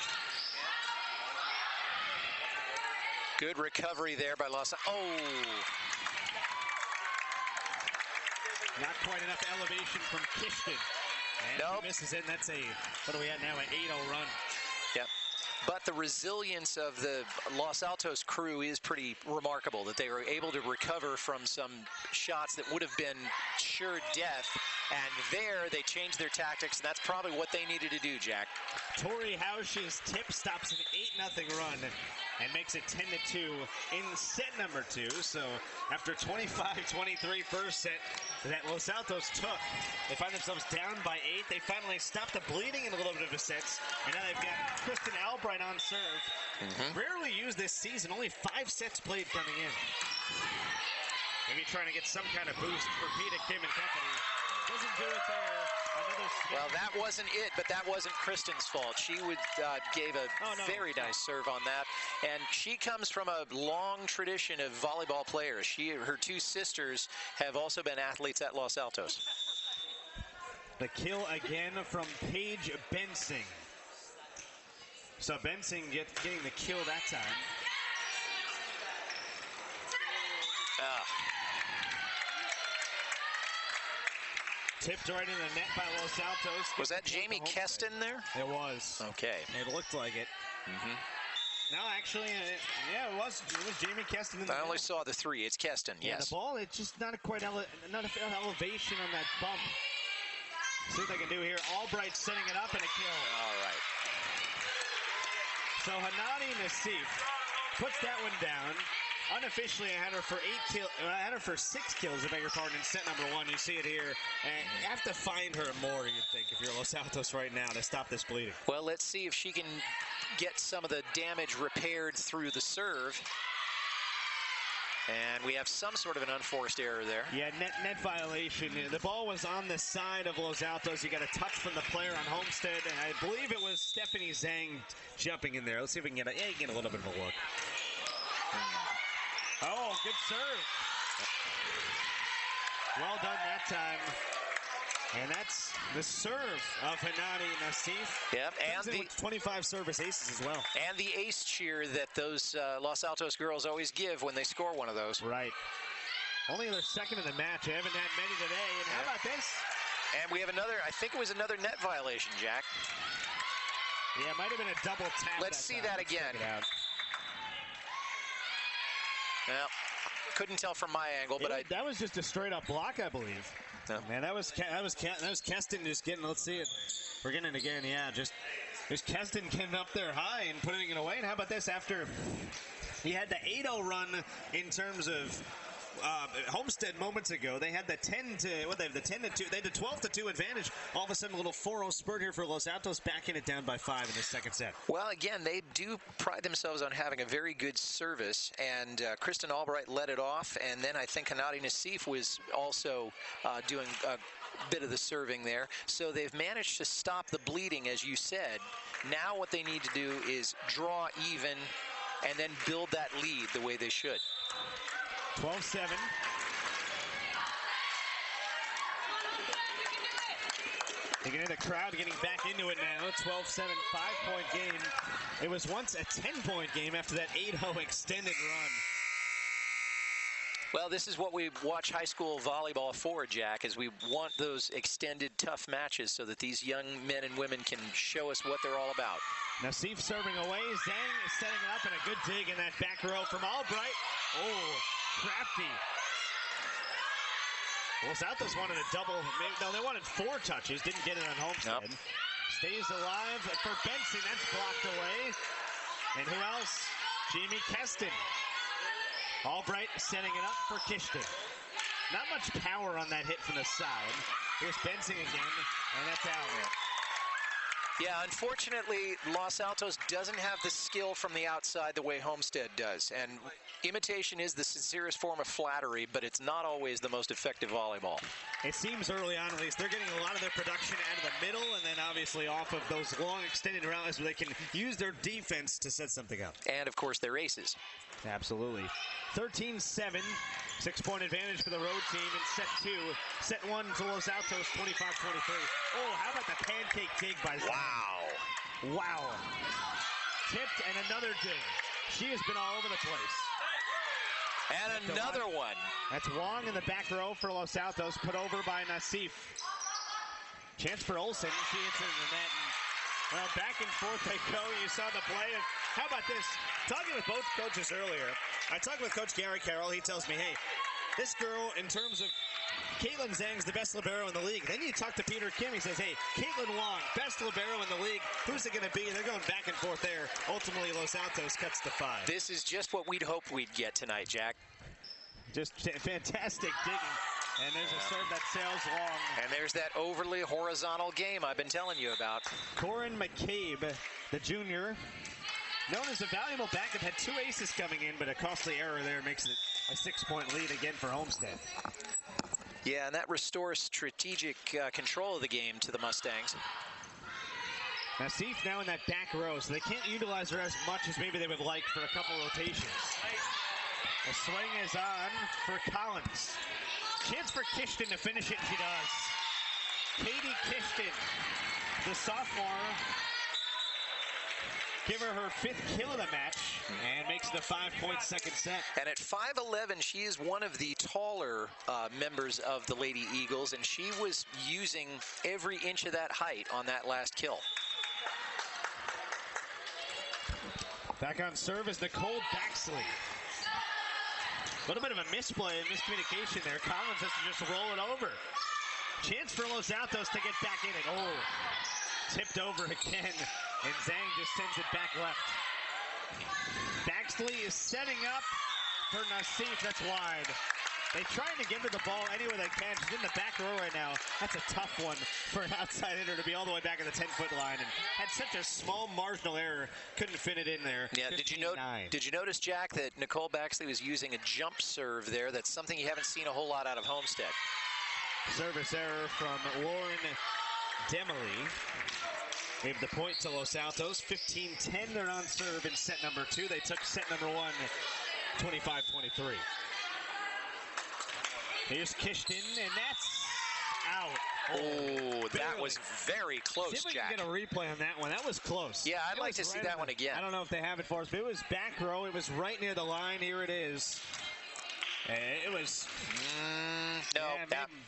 Good recovery there by Los Altos. Oh! Not quite enough elevation from Kishkin. And nope. He misses it, and that's what are we at now, an 8-0 run. Yep. But the resilience of the Los Altos crew is pretty remarkable, that they were able to recover from some shots that would have been sure death. And there, they changed their tactics, and that's probably what they needed to do, Jack. Tori Hausch's tip stops an 8-0 run and makes it 10-2 in set number 2. So after 25-23 first set that Los Altos took, they find themselves down by 8. They finally stopped the bleeding in a little bit of a sets, and now they've got Kristen Albright on serve. Rarely used this season, only 5 sets played coming in. Maybe trying to get some kind of boost for Peter Kim and company. Doesn't do it there. Well, that wasn't it, but that wasn't Kristen's fault. She gave a very nice serve on that. And she comes from a long tradition of volleyball players. Her 2 sisters have also been athletes at Los Altos. The kill again from Paige Bensing. So Bensing getting the kill that time. Tipped right in the net by Los Altos. Was that Jamie Keston there? It was. Okay. It looked like it. No, actually, yeah, it was Jamie Keston. I only saw the 3. It's Keston, yes. The ball, it's just not quite not enough elevation on that bump. See what they can do here. Albright setting it up and a kill. All right. So Hanani Nassif puts that one down. Unofficially, I had her for 6 kills, I beg your pardon, in set number 1. You see it here. And you have to find her more, you'd think, if you're Los Altos right now, to stop this bleeding. Well, let's see if she can get some of the damage repaired through the serve. And we have some sort of an unforced error there. Yeah, net violation. The ball was on the side of Los Altos. You got a touch from the player on Homestead, and I believe it was Stephanie Zhang jumping in there. Let's see if we can get a little bit of a look. Oh, good serve. Well done that time. And that's the serve of Hanani Nassif. Yep, and the 25 service aces as well. And the ace cheer that those Los Altos girls always give when they score one of those. Right. Only their second of the match. They haven't had many today. And how about this? And we have another, I think it was another net violation, Jack. Yeah, it might have been a double tap. Let's see that again. Well, couldn't tell from my angle, but that was just a straight up block, I believe. No. Man, that was Keston just getting. Let's see it. We're getting it again. Yeah, just Keston getting up there high and putting it away. And how about this? After he had the 8-0 run in terms of Homestead moments ago, they had the 10-2. They had the 12-2 advantage. All of a sudden, a little 4-0 spurt here for Los Altos, backing it down by 5 in the second set. Well, again, they do pride themselves on having a very good service, and Kristen Albright led it off, and then I think Hanani Nassif was also doing a bit of the serving there. So they've managed to stop the bleeding, as you said. Now what they need to do is draw even and then build that lead the way they should. 12-7. You can hear the crowd getting back into it now. 12-7, 5-point game. It was once a 10-point game after that 8-0 extended run. Well, this is what we watch high school volleyball for, Jack, is we want those extended, tough matches so that these young men and women can show us what they're all about. Nassif serving away. Zhang is setting it up, and a good dig in that back row from Albright. Oh, crafty. Los Altos wanted a double. No, they wanted 4 touches. Didn't get it on Homestead. Nope. Stays alive for Benson. That's blocked away. And who else? Jamie Keston. Albright setting it up for Kishton. Not much power on that hit from the side. Here's Benson again, and that's out. Yeah, unfortunately, Los Altos doesn't have the skill from the outside the way Homestead does. And imitation is the sincerest form of flattery, but it's not always the most effective volleyball. It seems early on, at least, they're getting a lot of their production out of the middle and then obviously off of those long extended rallies where they can use their defense to set something up. And, of course, their aces. Absolutely. 13-7. 6-point advantage for the road team in set 2. Set 1 to Los Altos, 25-23. Oh, how about the pancake dig by Zhang? Wow. Wow. Tipped and another dig. She has been all over the place. And another one. That's Wong in the back row for Los Altos, put over by Nassif. Chance for Olsen. She hits it in the net. Well, back and forth they go. You saw the play. And how about this? Talking with both coaches earlier, I talked with Coach Gary Carroll. He tells me, hey, this girl, in terms of Caitlin Zhang's the best libero in the league. Then you talk to Peter Kim. He says, hey, Caitlin Wong, best libero in the league. Who's it going to be? They're going back and forth there. Ultimately, Los Altos cuts to 5. This is just what we'd hoped we'd get tonight, Jack. Just fantastic digging. And there's a serve that sails long. And there's that overly horizontal game I've been telling you about. Corin McCabe, the junior, known as a valuable backup, had 2 aces coming in, but a costly error there makes it a 6-point lead again for Homestead. Yeah, and that restores strategic control of the game to the Mustangs. Now, Seif now in that back row, so they can't utilize her as much as maybe they would like for a couple rotations. The swing is on for Collins. Chance for Kishton to finish it, she does. Katie Kishton, the sophomore, give her 5th kill of the match and makes it a 5-point second set. And at 5'11", she is one of the taller members of the Lady Eagles, and she was using every inch of that height on that last kill. Back on serve is Nicole Baxley. A little bit of a misplay and miscommunication there. Collins has to just roll it over. Chance for Los Altos to get back in it. Oh, tipped over again, and Zhang just sends it back left. Baxley is setting up for Nassif. That's wide. They're trying to get her the ball anywhere they can. She's in the back row right now. That's a tough one for an outside hitter to be all the way back at the 10-foot line, and had such a small marginal error, couldn't fit it in there. Yeah, did you notice, Jack, that Nicole Baxley was using a jump serve there? That's something you haven't seen a whole lot out of Homestead. Service error from Lauren Demely. Gave the point to Los Altos. 15-10, they're on serve in set number 2. They took set number 1, 25-23. Here's Kishton, and that's out. Oh, that was very close, See if we Jack. can get a replay on that one. That was close. Yeah, I'd like to see that one again. I don't know if they have it for us, but it was back row. It was right near the line. Here it is. It was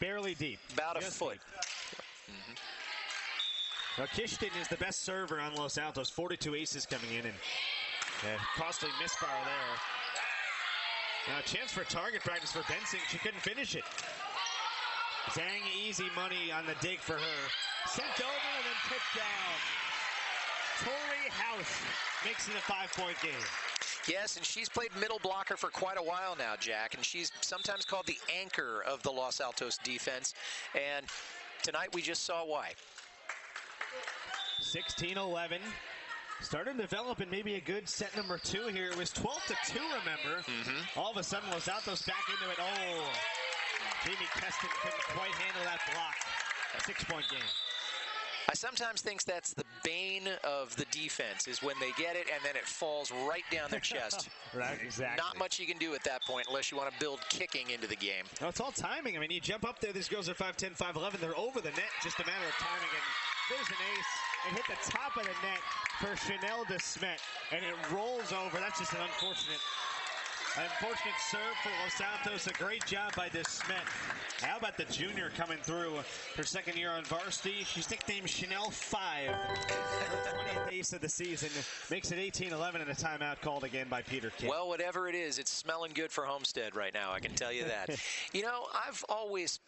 barely deep. About a foot. Now, Kishton is the best server on Los Altos. 42 aces coming in, and costly misfire there. Now, a chance for target practice for Bensing. She couldn't finish it. Zhang, easy money on the dig for her. Sent over and then tipped down. Tori House makes it a 5-point game. Yes, and she's played middle blocker for quite a while now, Jack, and she's sometimes called the anchor of the Los Altos defense, and tonight we just saw why. 16-11. Started developing maybe a good set number 2 here. It was 12-2, remember. All of a sudden, Los Altos back into it. Oh, Jamie Keston couldn't quite handle that block. A 6-point game. I sometimes think that's the bane of the defense, is when they get it and then it falls right down their chest. Right, exactly. Not much you can do at that point unless you want to build kicking into the game. No, it's all timing. I mean, you jump up there, these girls are 5'10", 5'11". They're over the net, just a matter of timing. And there's an ace. It hit the top of the net for Chanel DeSmet, and it rolls over. That's just an unfortunate serve for Los Altos. A great job by DeSmet. How about the junior coming through her second year on varsity? She's nicknamed Chanel 5. Her 20th ace of the season. Makes it 18-11 and a timeout called again by Peter King. Well, whatever it is, it's smelling good for Homestead right now, I can tell you that. You know, I've always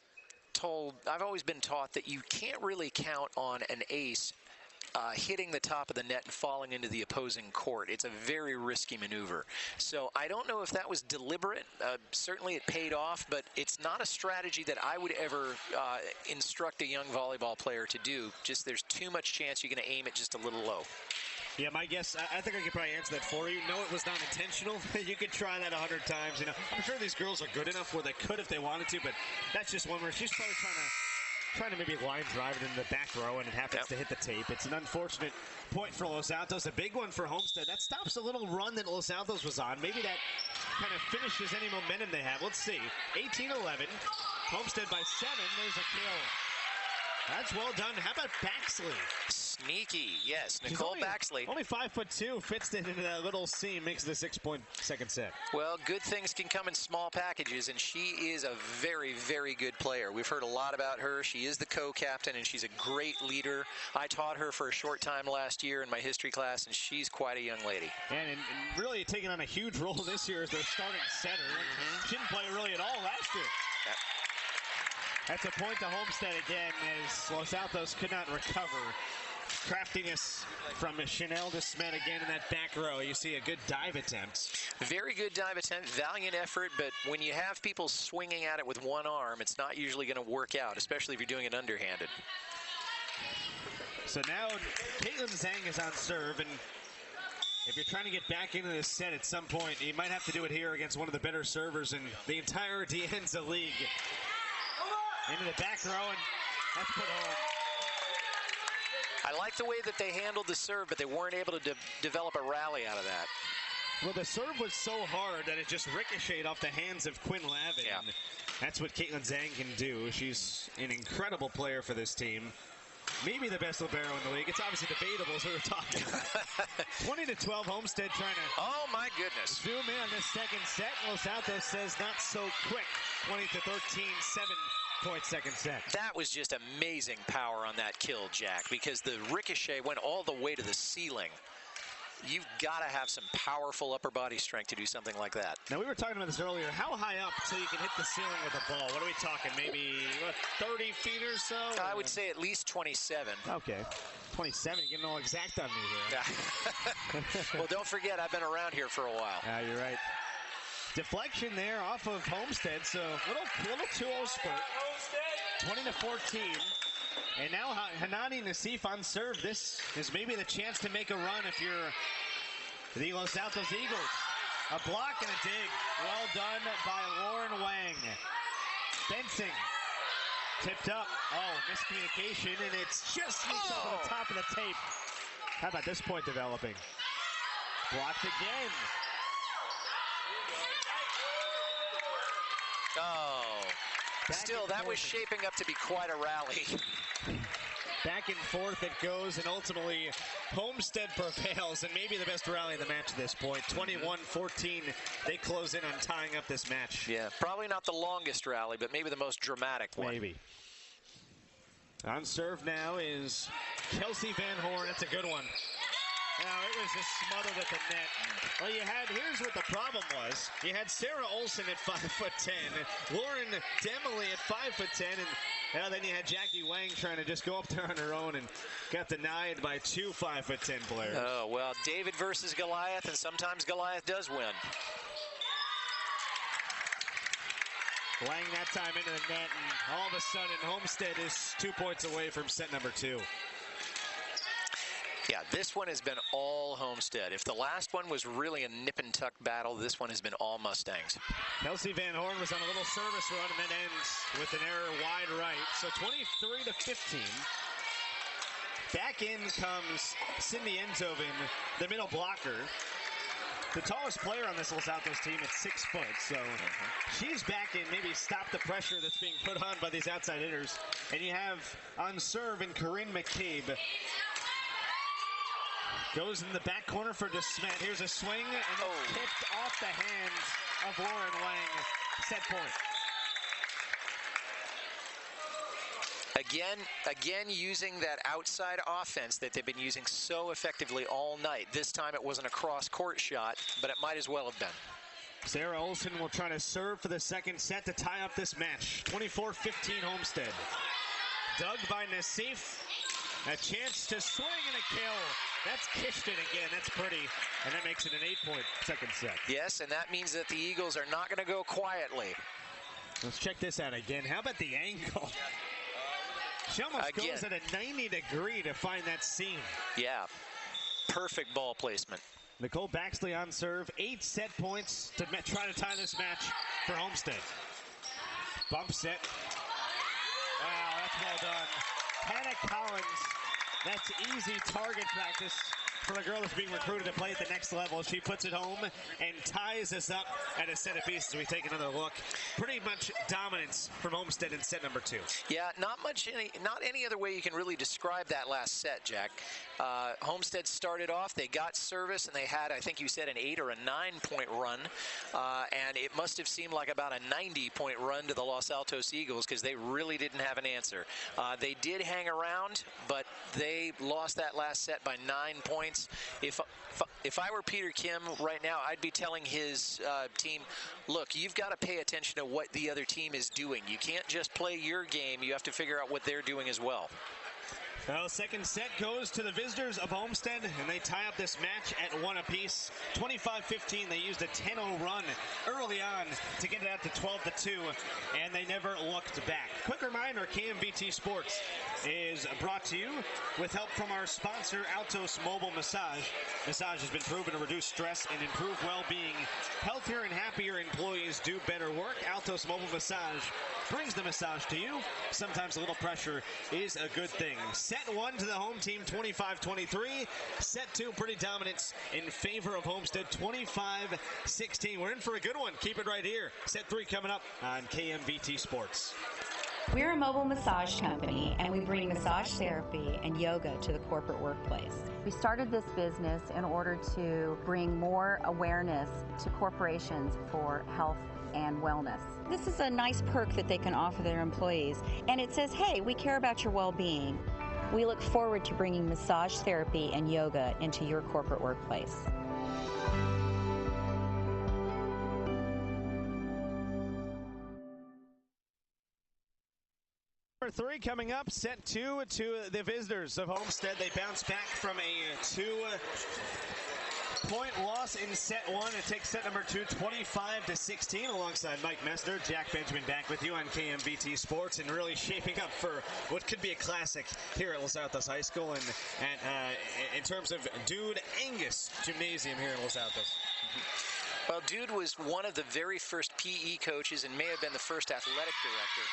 been taught that you can't really count on an ace hitting the top of the net and falling into the opposing court. It's a very risky maneuver. So I don't know if that was deliberate. Certainly it paid off, but it's not a strategy that I would ever instruct a young volleyball player to do. Just there's too much chance you're going to aim it just a little low. Yeah, my guess, I think I could probably answer that for you. No, it was not intentional. You could try that 100 times. You know, I'm sure these girls are good enough where they could if they wanted to, but that's just one where she's probably trying to maybe line drive it into the back row, and it happens to hit the tape. It's an unfortunate point for Los Altos. A big one for Homestead. That stops a little run that Los Altos was on. Maybe that kind of finishes any momentum they have. Let's see. 18-11. Homestead by 7. There's a kill. That's well done. How about Baxley? Sneaky, yes. Nicole Baxley. Only 5'2", fits it into that little seam, makes the 6-point second set. Well, good things can come in small packages, and she is a very, very good player. We've heard a lot about her. She is the co-captain, and she's a great leader. I taught her for a short time last year in my history class, and she's quite a young lady. And really taking on a huge role this year as their starting setter. She didn't play really at all last year. Yep. That's a point to Homestead again, as Los Altos could not recover. Craftiness from Chanel de Smet again in that back row. You see a good dive attempt. Very good dive attempt, valiant effort, but when you have people swinging at it with one arm, it's not usually going to work out, especially if you're doing it underhanded. So now Caitlin Zhang is on serve, and if you're trying to get back into this set at some point, you might have to do it here against one of the better servers in the entire Dienza League. Into the back row, and that's put home. I like the way that they handled the serve, but they weren't able to develop a rally out of that. Well, the serve was so hard that it just ricocheted off the hands of Quinn Lavin. Yeah. That's what Caitlin Zhang can do. She's an incredible player for this team. Maybe the best libero in the league. It's obviously debatable, as we were talking about. 20-12, Homestead trying to oh, my goodness. zoom in on this second set. Los Altos says not so quick. 20-13, 7-point second set. That was just amazing power on that kill, Jack, because the ricochet went all the way to the ceiling. You've got to have some powerful upper body strength to do something like that. Now, we were talking about this earlier. How high up so you can hit the ceiling with a ball? What are we talking? Maybe, what, 30 feet or so? I would say at least 27. Okay. 27, you're getting all exact on me here. Yeah. Well, don't forget, I've been around here for a while. Yeah, you're right. Deflection there off of Homestead, so little 2-0 spurt. 20-14. And now Hanani Nassif on serve. This is maybe the chance to make a run if you're the Los Altos Eagles. A block and a dig. Well done by Lauren Wang. Fencing. Tipped up. Oh, miscommunication, and it's just sneaks over the top of the tape. How about this point developing? Blocked again. Oh. Still, that was shaping up to be quite a rally. Back and forth it goes, and ultimately Homestead prevails, and maybe the best rally of the match at this point. 21-14, they close in on tying up this match. Yeah, probably not the longest rally, but maybe the most dramatic one. Maybe. On serve now is Kelsey Van Horn. That's a good one. Now, it was just smothered at the net. Well, here's what the problem was. You had Sarah Olson at 5'10", Lauren Demily at 5'10", and then you had Jackie Wang trying to just go up there on her own and got denied by two 5'10" players. Oh, well, David versus Goliath, and sometimes Goliath does win. Wang that time into the net, and all of a sudden, Homestead is 2 points away from set number 2. Yeah, this one has been all Homestead. If the last one was really a nip-and-tuck battle, this one has been all Mustangs. Kelsey Van Horn was on a little service run and then ends with an error wide right. So 23-15. Back in comes Cindy Enthoven, the middle blocker. The tallest player on this Los Altos team at 6 foot. So she's back in, maybe stop the pressure that's being put on by these outside hitters. And you have on serve in Corinne McCabe. Goes in the back corner for DeSmet. Here's a swing, and it's tipped off the hands of Lauren Wang. Set point. Again, using that outside offense that they've been using so effectively all night. This time it wasn't a cross-court shot, but it might as well have been. Sarah Olson will try to serve for the second set to tie up this match. 24-15 Homestead. Dug by Nassif. A chance to swing and a kill. That's Kishton again. That's pretty. And that makes it an 8-point second set. Yes, and that means that the Eagles are not going to go quietly. Let's check this out again. How about the angle? She almost goes at a 90-degree to find that seam. Yeah, perfect ball placement. Nicole Baxley on serve. 8 set points to try to tie this match for Homestead. Bump set. Wow, that's well done. Hannah Collins, that's easy target practice for a girl that's being recruited to play at the next level. She puts it home and ties us up at a set of pieces. We take another look. Pretty much dominance from Homestead in set number 2. Yeah, not any other way you can really describe that last set, Jack. Homestead started off, they got service, and they had, I think you said, an 8 or a 9-point run. And it must have seemed like about a 90-point run to the Los Altos Eagles because they really didn't have an answer. They did hang around, but they lost that last set by 9 points. If I were Peter Kim right now, I'd be telling his team, look, you've got to pay attention to what the other team is doing. You can't just play your game. You have to figure out what they're doing as well. Well, second set goes to the visitors of Homestead, and they tie up this match at 1 apiece. 25-15, they used a 10-0 run early on to get it out to 12-2, and they never looked back. Quick reminder, KMVT Sports is brought to you with help from our sponsor, Altos Mobile Massage. Massage has been proven to reduce stress and improve well-being. Healthier and happier employees do better work. Altos Mobile Massage brings the massage to you. Sometimes a little pressure is a good thing. Set 1 to the home team, 25-23. Set 2, pretty dominance in favor of Homestead, 25-16. We're in for a good one. Keep it right here. Set 3 coming up on KMVT Sports. We're a mobile massage company, and we bring massage therapy and yoga to the corporate workplace. We started this business in order to bring more awareness to corporations for health and wellness. This is a nice perk that they can offer their employees, and it says, hey, we care about your well-being. We look forward to bringing massage therapy and yoga into your corporate workplace. Number 3 coming up, set 2 to the visitors of Homestead. They bounce back from a 2-point loss in set 1 and take set number 2, 25-16, alongside Mike Messner. Jack Benjamin back with you on KMVT Sports, and really shaping up for what could be a classic here at Los Altos High School, and in terms of Dude Angus Gymnasium here in Los Altos. Well, Dude was one of the very first PE coaches and may have been the first athletic director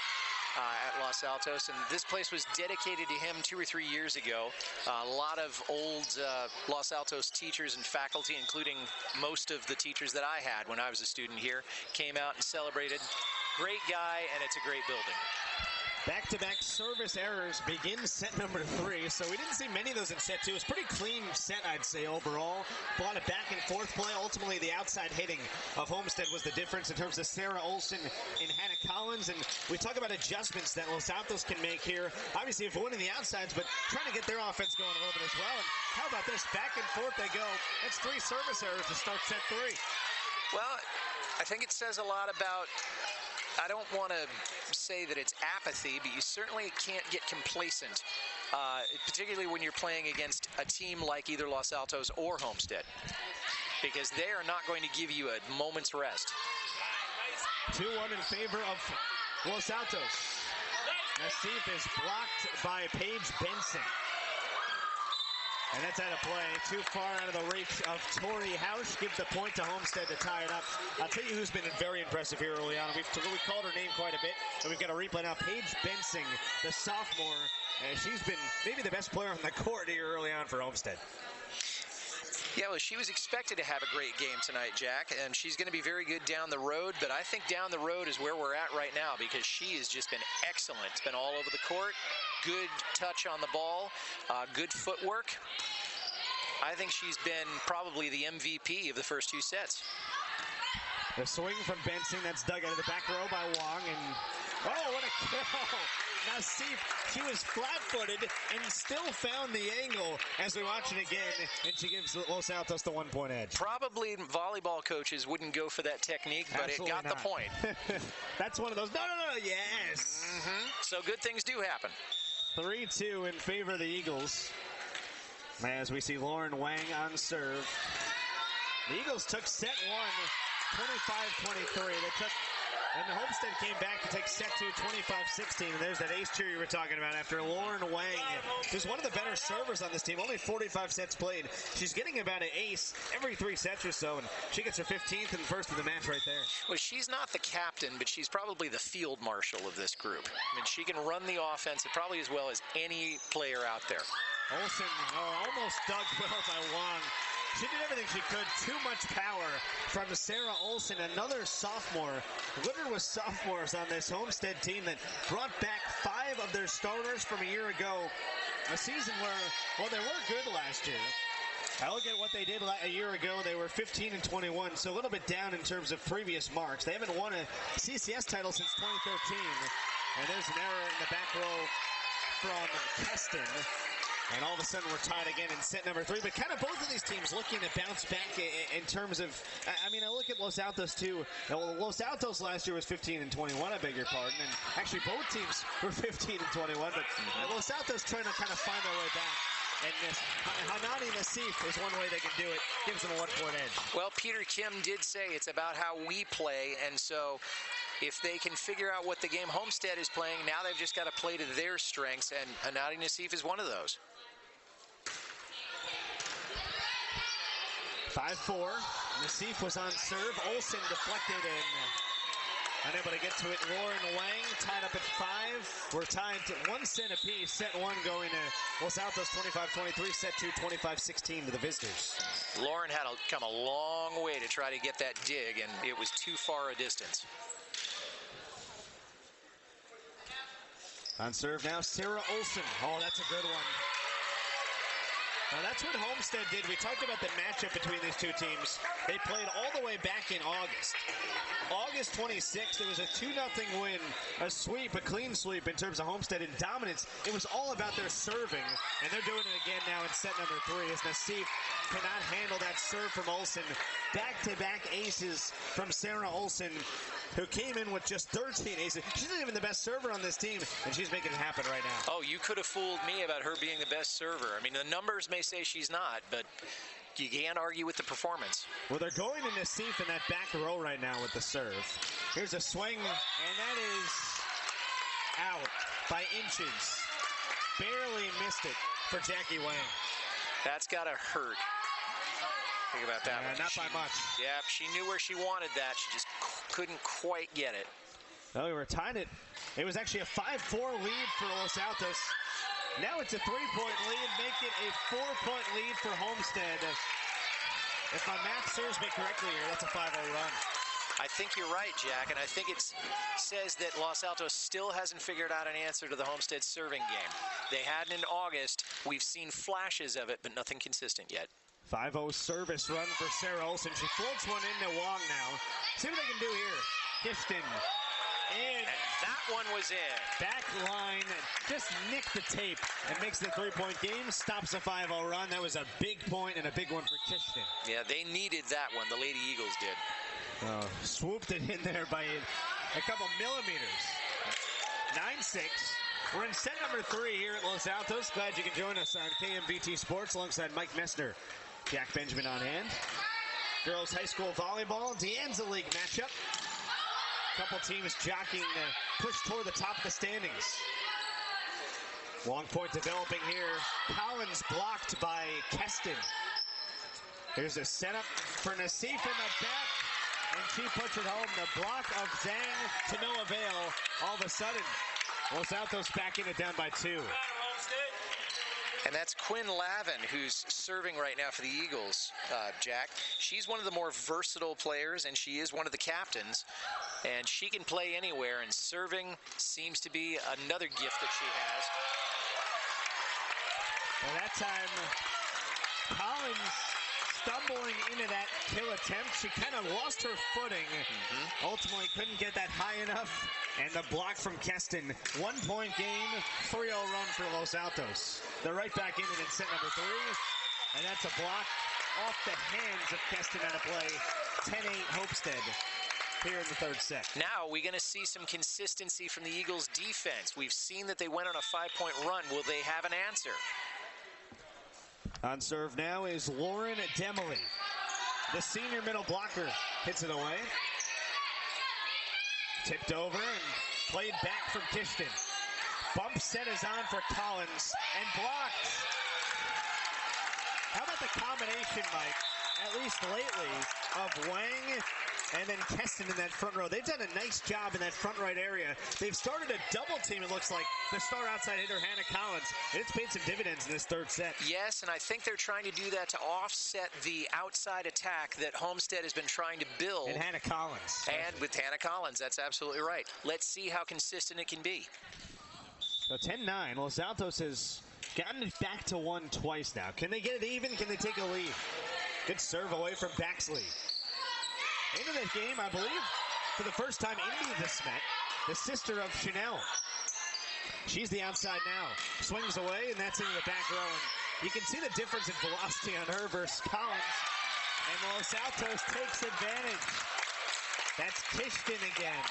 at Los Altos, and this place was dedicated to him 2 or 3 years ago. A lot of old Los Altos teachers and faculty, including most of the teachers that I had when I was a student here, came out and celebrated. Great guy, and it's a great building. Back-to-back service errors begin set number 3, so we didn't see many of those in set 2. It was a pretty clean set, I'd say, overall. A lot of back-and-forth play. Ultimately, the outside hitting of Homestead was the difference in terms of Sarah Olson and Hannah Collins. And we talk about adjustments that Los Altos can make here. Obviously, if winning the outsides, but trying to get their offense going a little bit as well. And how about this? Back and forth they go. That's 3 service errors to start set 3. Well, I think it says a lot about, I don't want to say that it's apathy, but you certainly can't get complacent, particularly when you're playing against a team like either Los Altos or Homestead, because they are not going to give you a moment's rest. 2-1 in favor of Los Altos. Nassif is blocked by Paige Benson. And that's out of play. Too far out of the reach of Tori House. Gives the point to Homestead to tie it up. I'll tell you who's been very impressive here early on. We've called her name quite a bit, and we've got a replay now. Paige Benson, the sophomore. She's been maybe the best player on the court here early on for Homestead. Yeah, well, she was expected to have a great game tonight, Jack, and she's going to be very good down the road, but I think down the road is where we're at right now because she has just been excellent. It's been all over the court, good touch on the ball, good footwork. I think she's been probably the MVP of the first 2 sets. The swing from Benson, that's dug out of the back row by Wong, and oh, what a kill! Nassif, she was flat-footed and still found the angle as we watch it again, and she gives Los Altos the 1-point edge. Probably volleyball coaches wouldn't go for that technique, but absolutely it got not. The point. That's one of those, no, yes! So good things do happen. 3-2 in favor of the Eagles. As we see Lauren Wang on serve. The Eagles took set 1, 25-23. And the Homestead came back to take set 2, 25-16. And there's that ace cheer you were talking about after Lauren Wang, who's one of the better servers on this team. Only 45 sets played. She's getting about an ace every 3 sets or so, and she gets her 15th and first of the match right there. Well, she's not the captain, but she's probably the field marshal of this group. I mean, she can run the offense probably as well as any player out there. Olsen almost dug well by Wong. She did everything she could. Too much power from Sarah Olsen, another sophomore. Littered with sophomores on this Homestead team that brought back 5 of their starters from a year ago. A season where, well, they were good last year. I look at what they did a year ago. They were 15-21, so a little bit down in terms of previous marks. They haven't won a CCS title since 2013. And there's an error in the back row from Keston. And all of a sudden we're tied again in set number 3. But kind of both of these teams looking to bounce back in terms of, I mean, I look at Los Altos too. Los Altos last year was 15-21, I beg your pardon. And actually both teams were 15-21. But Los Altos trying to kind of find their way back. And Hanani Nassif is one way they can do it. Gives them a 1-point edge. Well, Peter Kim did say it's about how we play. And so if they can figure out what the game Homestead is playing, now they've just got to play to their strengths. And Hanani Nassif is one of those. 5-4. Nassif was on serve. Olsen deflected and unable to get to it. Lauren Wang tied up at 5. We're tied to 1 set apiece. Set 1 going to Los Altos 25-23. Set 2 25-16 to the visitors. Lauren had come a long way to try to get that dig, and it was too far a distance. On serve now, Sarah Olsen. Oh, that's a good one. Now that's what Homestead did. We talked about the matchup between these two teams. They played all the way back in August. August 26th, it was a 2-0 win, a sweep, a clean sweep in terms of Homestead in dominance. It was all about their serving, and they're doing it again now in set number 3 as Nassif cannot handle that serve from Olsen. Back-to-back aces from Sarah Olsen, who came in with just 13 aces. She's not even the best server on this team, and she's making it happen right now. Oh, you could have fooled me about her being the best server. I mean, the numbers may say she's not, but you can't argue with the performance. Well, they're going to Nassif in that back row right now with the serve. Here's a swing, and that is out by inches. Barely missed it for Jackie Wang. That's got to hurt. Think about that one. Not by much. Yeah, she knew where she wanted that. She just couldn't quite get it. Well, we were tied it. It was actually a 5-4 lead for Los Altos. Now it's a 3-point lead, make it a 4-point lead for Homestead. If my math serves me correctly here, that's a 5-0 run. I think you're right, Jack, and I think it says that Los Altos still hasn't figured out an answer to the Homestead serving game. They hadn't in August. We've seen flashes of it, but nothing consistent yet. 5-0 service run for Sarah Olsen. She floats one into Wong now. See what they can do here. Gifton. And that one was in. Back line, just nicked the tape and makes the 3-point game. Stops a 5-0 run. That was a big point and a big one for Kishton. Yeah, they needed that one. The Lady Eagles did. Swooped it in there by a couple millimeters. 9-6. We're in set number 3 here at Los Altos. Glad you can join us on KMVT Sports alongside Mike Messner, Jack Benjamin on hand. Girls high school volleyball, Deanza League matchup. Couple teams jockeying to push toward the top of the standings. Long point developing here. Collins blocked by Keston. Here's a setup for Nassif in the back, and she puts it home. The block of Zhang to no avail. All of a sudden, Los Altos backing it down by 2. And that's Quinn Lavin, who's serving right now for the Eagles, Jack. She's one of the more versatile players, and she is one of the captains. And she can play anywhere, and serving seems to be another gift that she has. Well, that time, Collins stumbling into that kill attempt. She kind of lost her footing. Ultimately couldn't get that high enough. And the block from Keston. 1-point game, 3-0 run for Los Altos. They're right back in it in set number 3. And that's a block off the hands of Keston out of play. 10-8 Homestead here in the 3rd set. Now we're going to see some consistency from the Eagles defense. We've seen that they went on a 5-point run. Will they have an answer? On serve now is Lauren Demely. The senior middle blocker hits it away. Tipped over and played back from Kishton. Bump set is on for Collins and blocked. How about the combination, Mike, at least lately, of Wang and then Keston in that front row. They've done a nice job in that front right area. They've started a double team, it looks like, the star outside hitter, Hannah Collins. And it's paid some dividends in this third set. Yes, and I think they're trying to do that to offset the outside attack that Homestead has been trying to build. And Hannah Collins. And with Hannah Collins, that's absolutely right. Let's see how consistent it can be. So 10-9. Los Altos has gotten it back to 1 twice now. Can they get it even? Can they take a lead? Good serve away from Baxley. Into that game, I believe, for the first time, Indy Desmet, the sister of Chanel. She's the outside now. Swings away, and that's into the back row. And you can see the difference in velocity on her versus Collins. And Los Altos takes advantage. That's Kishton again.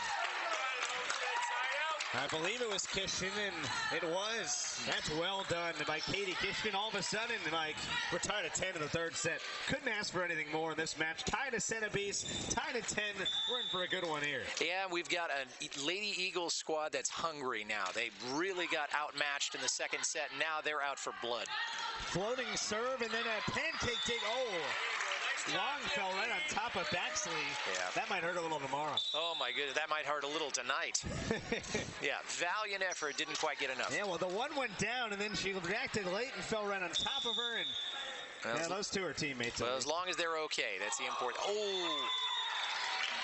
I believe it was Kishton, and it was. That's well done by Katie Kishton. All of a sudden, Mike, we're tied at 10 in the third set. Couldn't ask for anything more in this match. Tied at centerpiece, tied at 10. We're in for a good one here. Yeah, we've got a Lady Eagles squad that's hungry now. They really got outmatched in the second set. Now they're out for blood. Floating serve, and then a pancake dig. Oh! Long fell right on top of Baxley. Yeah. That might hurt a little tomorrow. Oh, my goodness. That might hurt a little tonight. Yeah, valiant effort. Didn't quite get enough. Yeah, well, the one went down, and then she reacted late and fell right on top of her. And yeah, those two are teammates. Well, as long as they're okay, that's the important. Oh!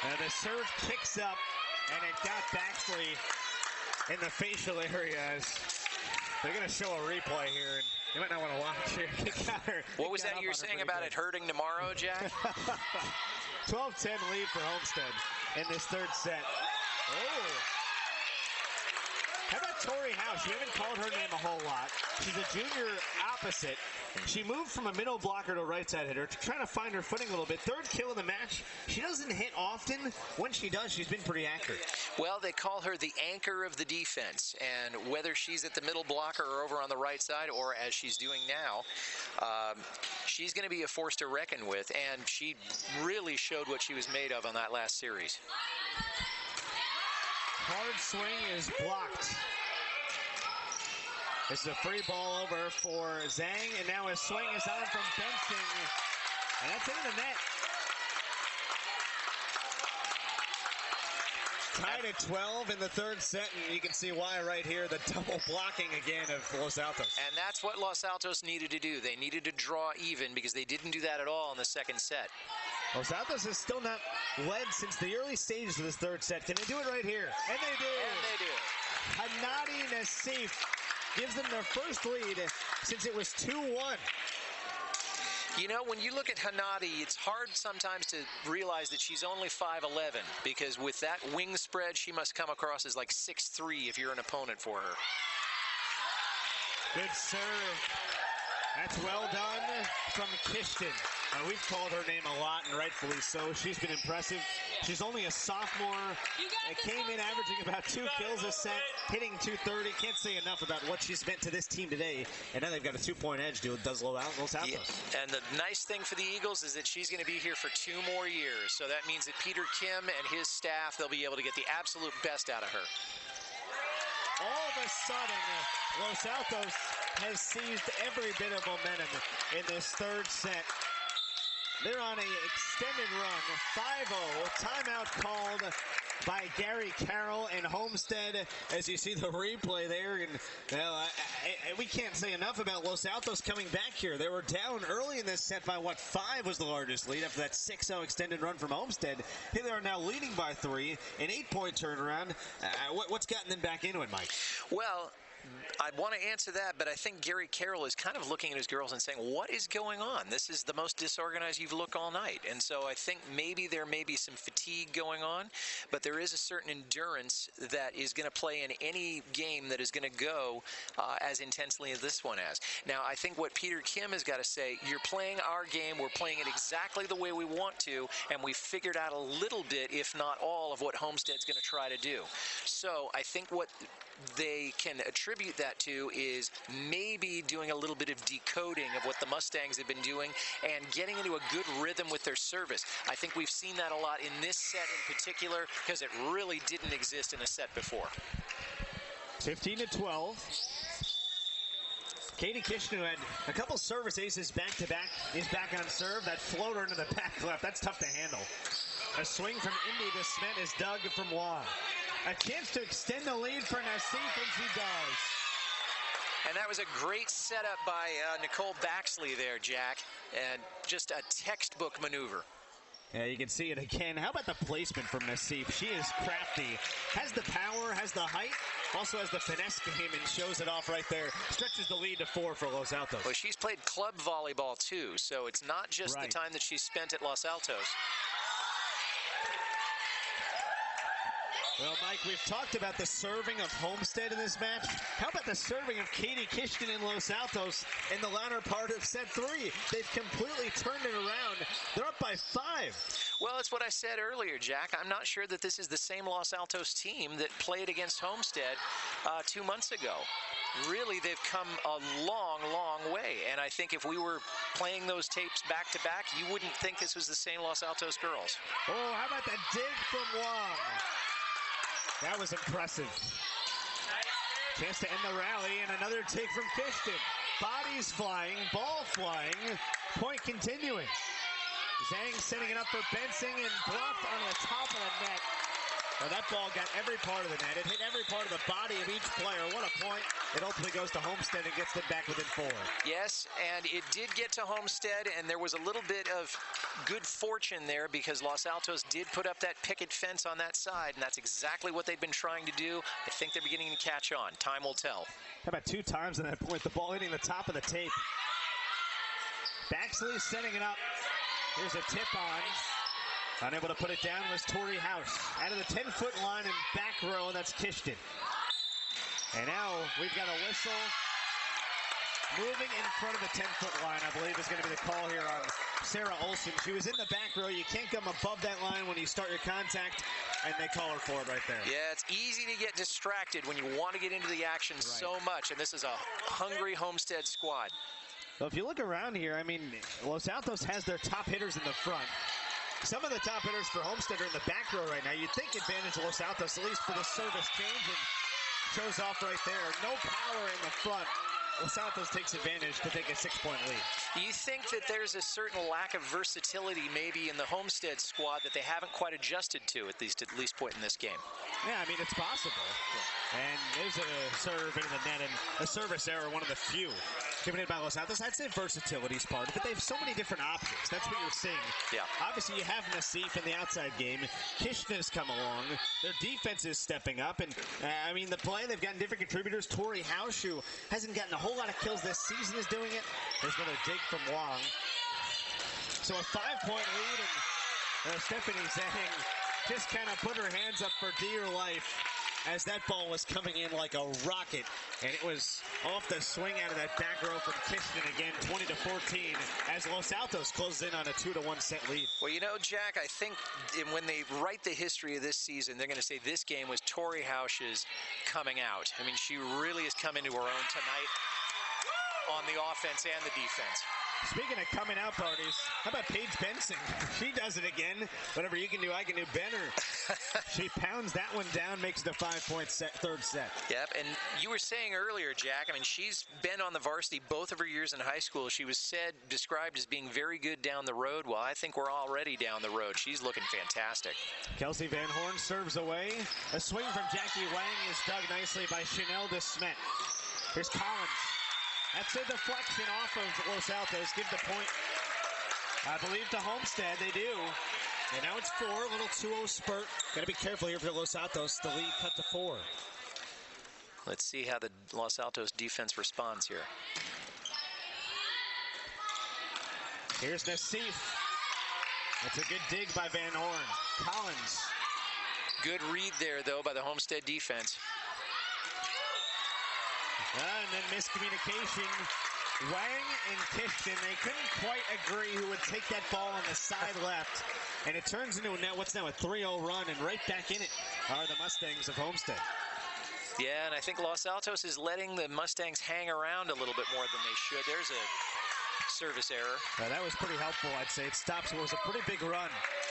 The serve kicks up, and it got Baxley in the facial area. They're going to show a replay here, and you might not want to watch it. What was that you were saying about it hurting tomorrow, Jack? 12-10 lead for Homestead in this third set. Oh. How about Tori House? You haven't called her name a whole lot. She's a junior opposite. She moved from a middle blocker to a right side hitter to try to find her footing a little bit. Third kill in the match. She doesn't hit often. When she does, she's been pretty accurate. Well, they call her the anchor of the defense. And whether she's at the middle blocker or over on the right side, or as she's doing now, she's going to be a force to reckon with. And she really showed what she was made of on that last series. Hard swing is blocked. This is a free ball over for Zhang, and now his swing is on from Benson, and that's into the net. Tied at 12 in the third set, and you can see why right here, the double blocking again of Los Altos. And that's what Los Altos needed to do. They needed to draw even because they didn't do that at all in the second set. Los Altos has still not led since the early stages of this third set. Can they do it right here? And they do. And they do. Hanadi Nassif gives them their first lead since it was 2-1. You know, when you look at Hanadi, it's hard sometimes to realize that she's only 5'11", because with that wing spread, she must come across as like 6'3" if you're an opponent for her. Good serve. That's well done from Kishton. We've called her name a lot, and rightfully so. She's been impressive. She's only a sophomore. It came in averaging about 2 kills a set, hitting 230. Can't say enough about what she's meant to this team today. And now they've got a 2-point edge, does Los Altos. Yeah. And the nice thing for the Eagles is that she's going to be here for 2 more years. So that means that Peter Kim and his staff, they'll be able to get the absolute best out of her. All of a sudden, Los Altos has seized every bit of momentum in this third set. They're on an extended run, 5-0, timeout called by Gary Carroll and Homestead. As you see the replay there, and we can't say enough about Los Altos coming back here. They were down early in this set by 5 was the largest lead after that 6-0 extended run from Homestead. Here they are now leading by 3, an 8-point turnaround. What's gotten them back into it, Mike? Well, I want to answer that, but I think Gary Carroll is kind of looking at his girls and saying, what is going on? This is the most disorganized you've looked all night. And so I think maybe there may be some fatigue going on, but there is a certain endurance that is going to play in any game that is going to go as intensely as this one has. Now, I think what Peter Kim has got to say, you're playing our game, we're playing it exactly the way we want to, and we've figured out a little bit, if not all, of what Homestead's going to try to do. So I think what they can attribute that to is maybe doing a little bit of decoding of what the Mustangs have been doing and getting into a good rhythm with their service. I think we've seen that a lot in this set in particular because it really didn't exist in a set before. 15-12. Katie Kishton, who had a couple service aces back-to-back, is back on serve. That floater into the back left, that's tough to handle. A swing from Indy to Smith is dug from Wong. A chance to extend the lead for Nassif, and she does. And that was a great setup by Nicole Baxley there, Jack. And just a textbook maneuver. Yeah, you can see it again. How about the placement from Nassif? She is crafty. Has the power, has the height, also has the finesse game, and shows it off right there. Stretches the lead to 4 for Los Altos. Well, she's played club volleyball, too, so it's not just the time that she's spent at Los Altos. Well, Mike, we've talked about the serving of Homestead in this match. How about the serving of Katie Kishton in Los Altos in the latter part of set 3? They've completely turned it around. They're up by 5. Well, it's what I said earlier, Jack. I'm not sure that this is the same Los Altos team that played against Homestead 2 months ago. Really, they've come a long, long way. And I think if we were playing those tapes back to back, you wouldn't think this was the same Los Altos girls. Oh, how about the dig from Wong? That was impressive. Chance to end the rally, and another take from Kishton. Bodies flying, ball flying, point continuing. Zhang setting it up for Bensing and blocked on the top of the net. Well, that ball got every part of the net. It hit every part of the body of each player. What a point. It ultimately goes to Homestead and gets them back within 4. Yes, and it did get to Homestead, and there was a little bit of good fortune there because Los Altos did put up that picket fence on that side, and that's exactly what they've been trying to do. I think they're beginning to catch on. Time will tell. How about 2 times on that point? The ball hitting the top of the tape. Baxley setting it up. Here's a tip on. Unable to put it down was Tori House. Out of the 10-foot line and back row, that's Kishton. And now we've got a whistle. Moving in front of the 10-foot line, I believe, is going to be the call here on Sarah Olson. She was in the back row. You can't come above that line when you start your contact, and they call her for it right there. Yeah, it's easy to get distracted when you want to get into the action so much, and this is a hungry Homestead squad. Well, if you look around here, I mean, Los Altos has their top hitters in the front. Some of the top hitters for Homestead are in the back row right now. You'd think advantage Los Altos, at least for the service change, and shows off right there. No power in the front. Los Altos takes advantage to take a 6-point lead. Do you think that there's a certain lack of versatility maybe in the Homestead squad that they haven't quite adjusted to at least point in this game? Yeah, I mean, it's possible. Yeah. And there's a serve into the net, and a service error, one of the few committed by Los Altos. I'd say versatility's part of it, but they have so many different options. That's what you're seeing. Yeah. Obviously, you have Nassif in the outside game. Kishton has come along. Their defense is stepping up, and I mean, the play, they've gotten different contributors. Tori House, who hasn't gotten a whole lot of kills this season, is doing it. There's another dig from Wong. So a 5-point lead, and Stephanie Zhang just kind of put her hands up for dear life as that ball was coming in like a rocket, and it was off the swing out of that back row from Kishton again, 20-14, as Los Altos closes in on a 2-1 set lead. Well, you know, Jack, I think when they write the history of this season, they're going to say this game was Tori House's coming out. I mean, she really has come into her own tonight on the offense and the defense. Speaking of coming out parties, how about Paige Benson? She does it again. Whatever you can do, I can do better. She pounds that one down, makes it a 5-point third set. Yep, and you were saying earlier, Jack, I mean, she's been on the varsity both of her years in high school. She was described as being very good down the road. Well, I think we're already down the road. She's looking fantastic. Kelsey Van Horn serves away. A swing from Jackie Wang is dug nicely by Chanel DeSmet. Here's Collins. That's a deflection off of Los Altos. Give the point, I believe, to Homestead. They do. And now it's 4. A little 2-0 spurt. Got to be careful here for Los Altos. The lead cut to 4. Let's see how the Los Altos defense responds here. Here's Nassif. That's a good dig by Van Horn. Collins. Good read there, though, by the Homestead defense. And then miscommunication. Wang and Kishton, they couldn't quite agree who would take that ball on the side left. And it turns into what's now a 3-0 run, and right back in it are the Mustangs of Homestead. Yeah, and I think Los Altos is letting the Mustangs hang around a little bit more than they should. There's a service error. That was pretty helpful, I'd say. It stops what was a pretty big run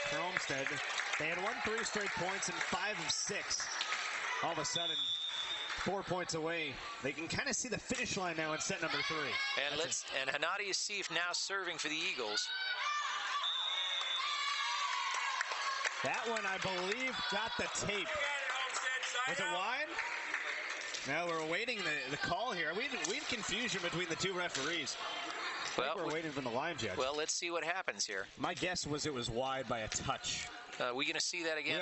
for Homestead. They had won 3 straight points and 5 of 6. All of a sudden, 4 points away. They can kind of see the finish line now in set number 3. And Hanadi Asif now serving for the Eagles. That one, I believe, got the tape. Was it wide? Now we're awaiting the call here. We had confusion between the two referees. Well, we're waiting for the line judge. Well, let's see what happens here. My guess was it was wide by a touch. We going to see that again?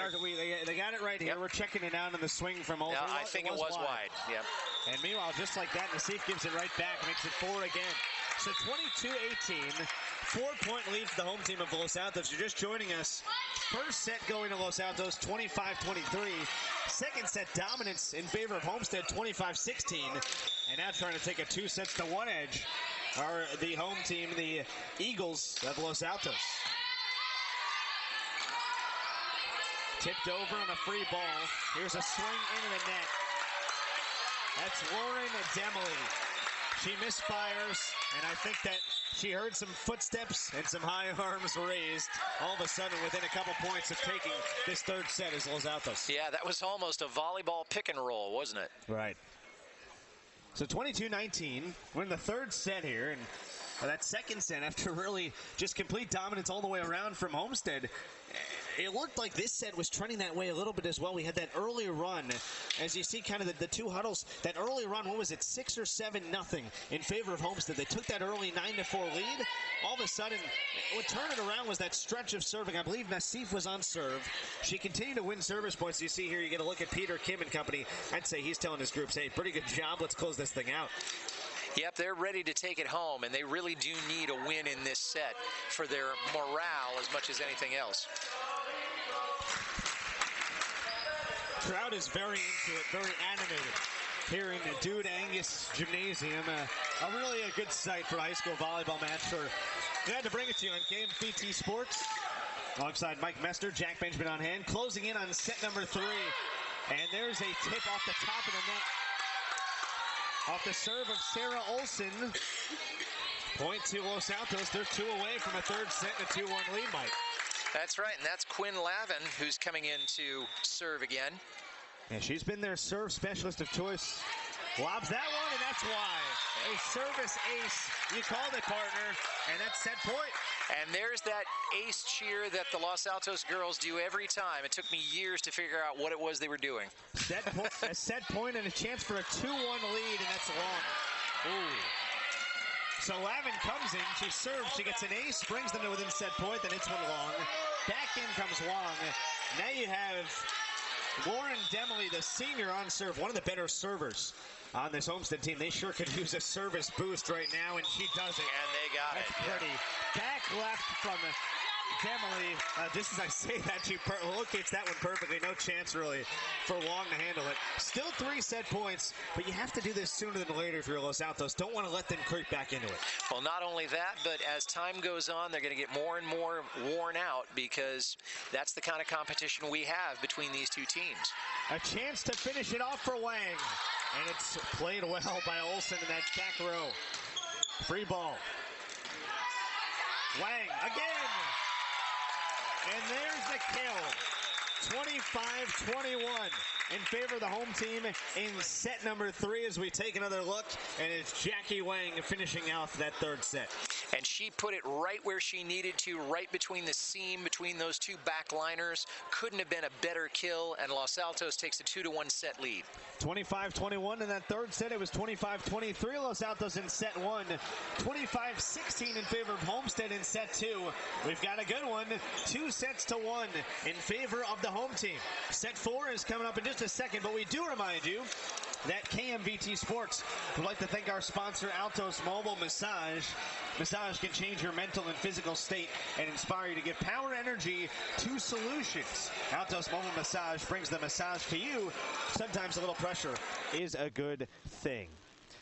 They got it right here. Yep. We're checking it out on the swing from Olsen. I think it was wide. Yep. And meanwhile, just like that, Nassif gives it right back, makes it 4 again. So 22-18, 4-point lead for the home team of Los Altos. You're just joining us. First set going to Los Altos, 25-23. Second set dominance in favor of Homestead, 25-16. And now trying to take a 2-1 edge are the home team, the Eagles of Los Altos. Tipped over on a free ball. Here's a swing into the net. That's Lauren Demely. She misfires, and I think that she heard some footsteps and some high arms raised. All of a sudden, within a couple points of taking this third set is Los Altos. Yeah, that was almost a volleyball pick and roll, wasn't it? Right. So 22-19, we're in the third set here, and that second set, after really just complete dominance all the way around from Homestead, it looked like this set was trending that way a little bit as well. We had that early run, as you see kind of the two huddles, that early run, what was it, 6 or 7-0 in favor of Homestead. They took that early 9-4 lead. All of a sudden, what turned it around was that stretch of serving. I believe Nassif was on serve. She continued to win service points. You see here, you get a look at Peter Kim and company. I'd say he's telling his groups, hey, pretty good job. Let's close this thing out. Yep, they're ready to take it home, and they really do need a win in this set for their morale as much as anything else. Crowd is very into it, very animated here in the Dude Angus Gymnasium. Really a good sight for a high school volleyball match. Glad to bring it to you on KMVT Sports. Alongside Mike Mester, Jack Benjamin on hand. Closing in on set number 3. And there's a tip off the top of the net. Off the serve of Sarah Olsen. Point to Los Altos. They're 2 away from a third set and a 2-1 lead, Mike. That's right, and that's Quinn Lavin who's coming in to serve again. And she's been their serve specialist of choice. Lobs that one, and that's why. A service ace. You called it, partner, and that's set point. And there's that ace cheer that the Los Altos girls do every time. It took me years to figure out what it was they were doing. A set point and a chance for a 2-1 lead, and that's long. Ooh. So Lavin comes in, she serves, she gets an ace, brings them to within set point, then hits one long. Back in comes Wong. Now you have Lauren Demely, the senior on serve, one of the better servers on this Homestead team. They sure could use a service boost right now, and she does it. And they got it. That's pretty. Back left from Demely. Just as I say that, she locates that one perfectly. No chance, really, for Wong to handle it. Still 3 set points, but you have to do this sooner than later if you're Los Altos. Don't want to let them creep back into it. Well, not only that, but as time goes on, they're going to get more and more worn out because that's the kind of competition we have between these two teams. A chance to finish it off for Wang. And it's played well by Olsen in that back row. Free ball. Wang again. And there's the kill. 25-21 in favor of the home team in set number 3 as we take another look. And it's Jackie Wang finishing out that third set. And she put it right where she needed to, right between the seam, between those two backliners. Couldn't have been a better kill, and Los Altos takes a 2-1 set lead. 25-21 in that third set. It was 25-23 Los Altos in set 1. 25-16 in favor of Homestead in set 2. We've got a good one. 2-1 in favor of the home team. Set 4 is coming up in just a second, but we do remind you that KMVT Sports would like to thank our sponsor, Altos Mobile Massage. Massage can change your mental and physical state and inspire you to give power energy to solutions. Altos Mobile Massage brings the massage to you. Sometimes a little pressure is a good thing.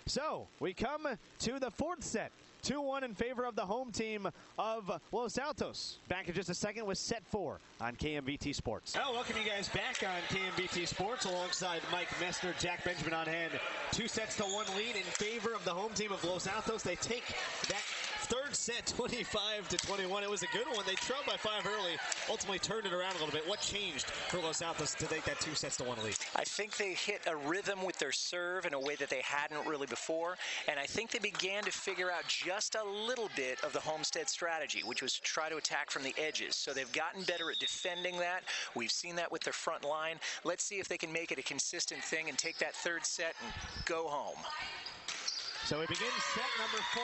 So we come to the fourth set. 2-1 in favor of the home team of Los Altos. Back in just a second with set 4 on KMVT Sports. Oh, welcome you guys back on KMVT Sports alongside Mike Mester, Jack Benjamin on hand. 2-1 lead in favor of the home team of Los Altos. They take that third set, 25-21. It was a good one. They trailed by 5 early, ultimately turned it around a little bit. What changed for Los Altos to take that 2-1 lead? I think they hit a rhythm with their serve in a way that they hadn't really before, and I think they began to figure out just a little bit of the Homestead strategy, which was to try to attack from the edges. So they've gotten better at defending that. We've seen that with their front line. Let's see if they can make it a consistent thing and take that third set and go home. So we begin set number 4.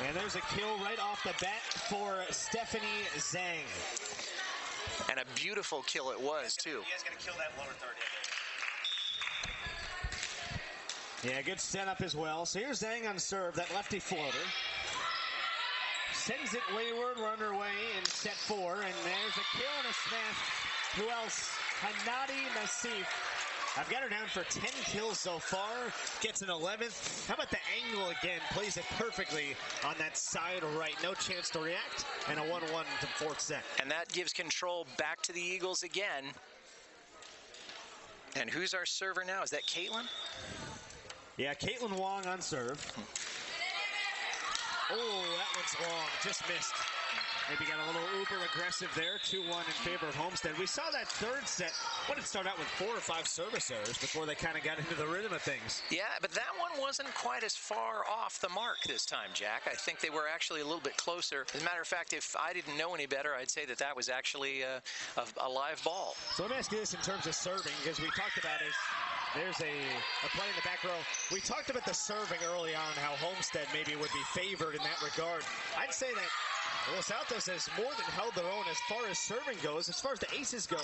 And there's a kill right off the bat for Stephanie Zhang. And a beautiful kill it was, too. You guys going to kill that lower third. Yeah, good setup as well. So here's Zhang on serve, that lefty floater. Sends it wayward, we're underway in set 4. And there's a kill and a smash. Who else? Hanadi Nassif. I've got her down for 10 kills so far. Gets an 11th. How about the angle again? Plays it perfectly on that side right. No chance to react. And a 1-1 to fourth set. And that gives control back to the Eagles again. And who's our server now? Is that Caitlin? Yeah, Caitlin Wong on serve. Oh, that one's long. Just missed. Maybe got a little uber aggressive there. 2-1 in favor of Homestead. We saw that third set. What did start out with 4 or 5 service errors before they kind of got into the rhythm of things. Yeah, but that one wasn't quite as far off the mark this time, Jack. I think they were actually a little bit closer. As a matter of fact, if I didn't know any better, I'd say that that was actually a live ball. So let me ask you this in terms of serving, because we talked about it. There's a play in the back row. We talked about the serving early on, how Homestead maybe would be favored in that regard. I'd say that Los Altos has more than held their own as far as serving goes. As far as the aces go,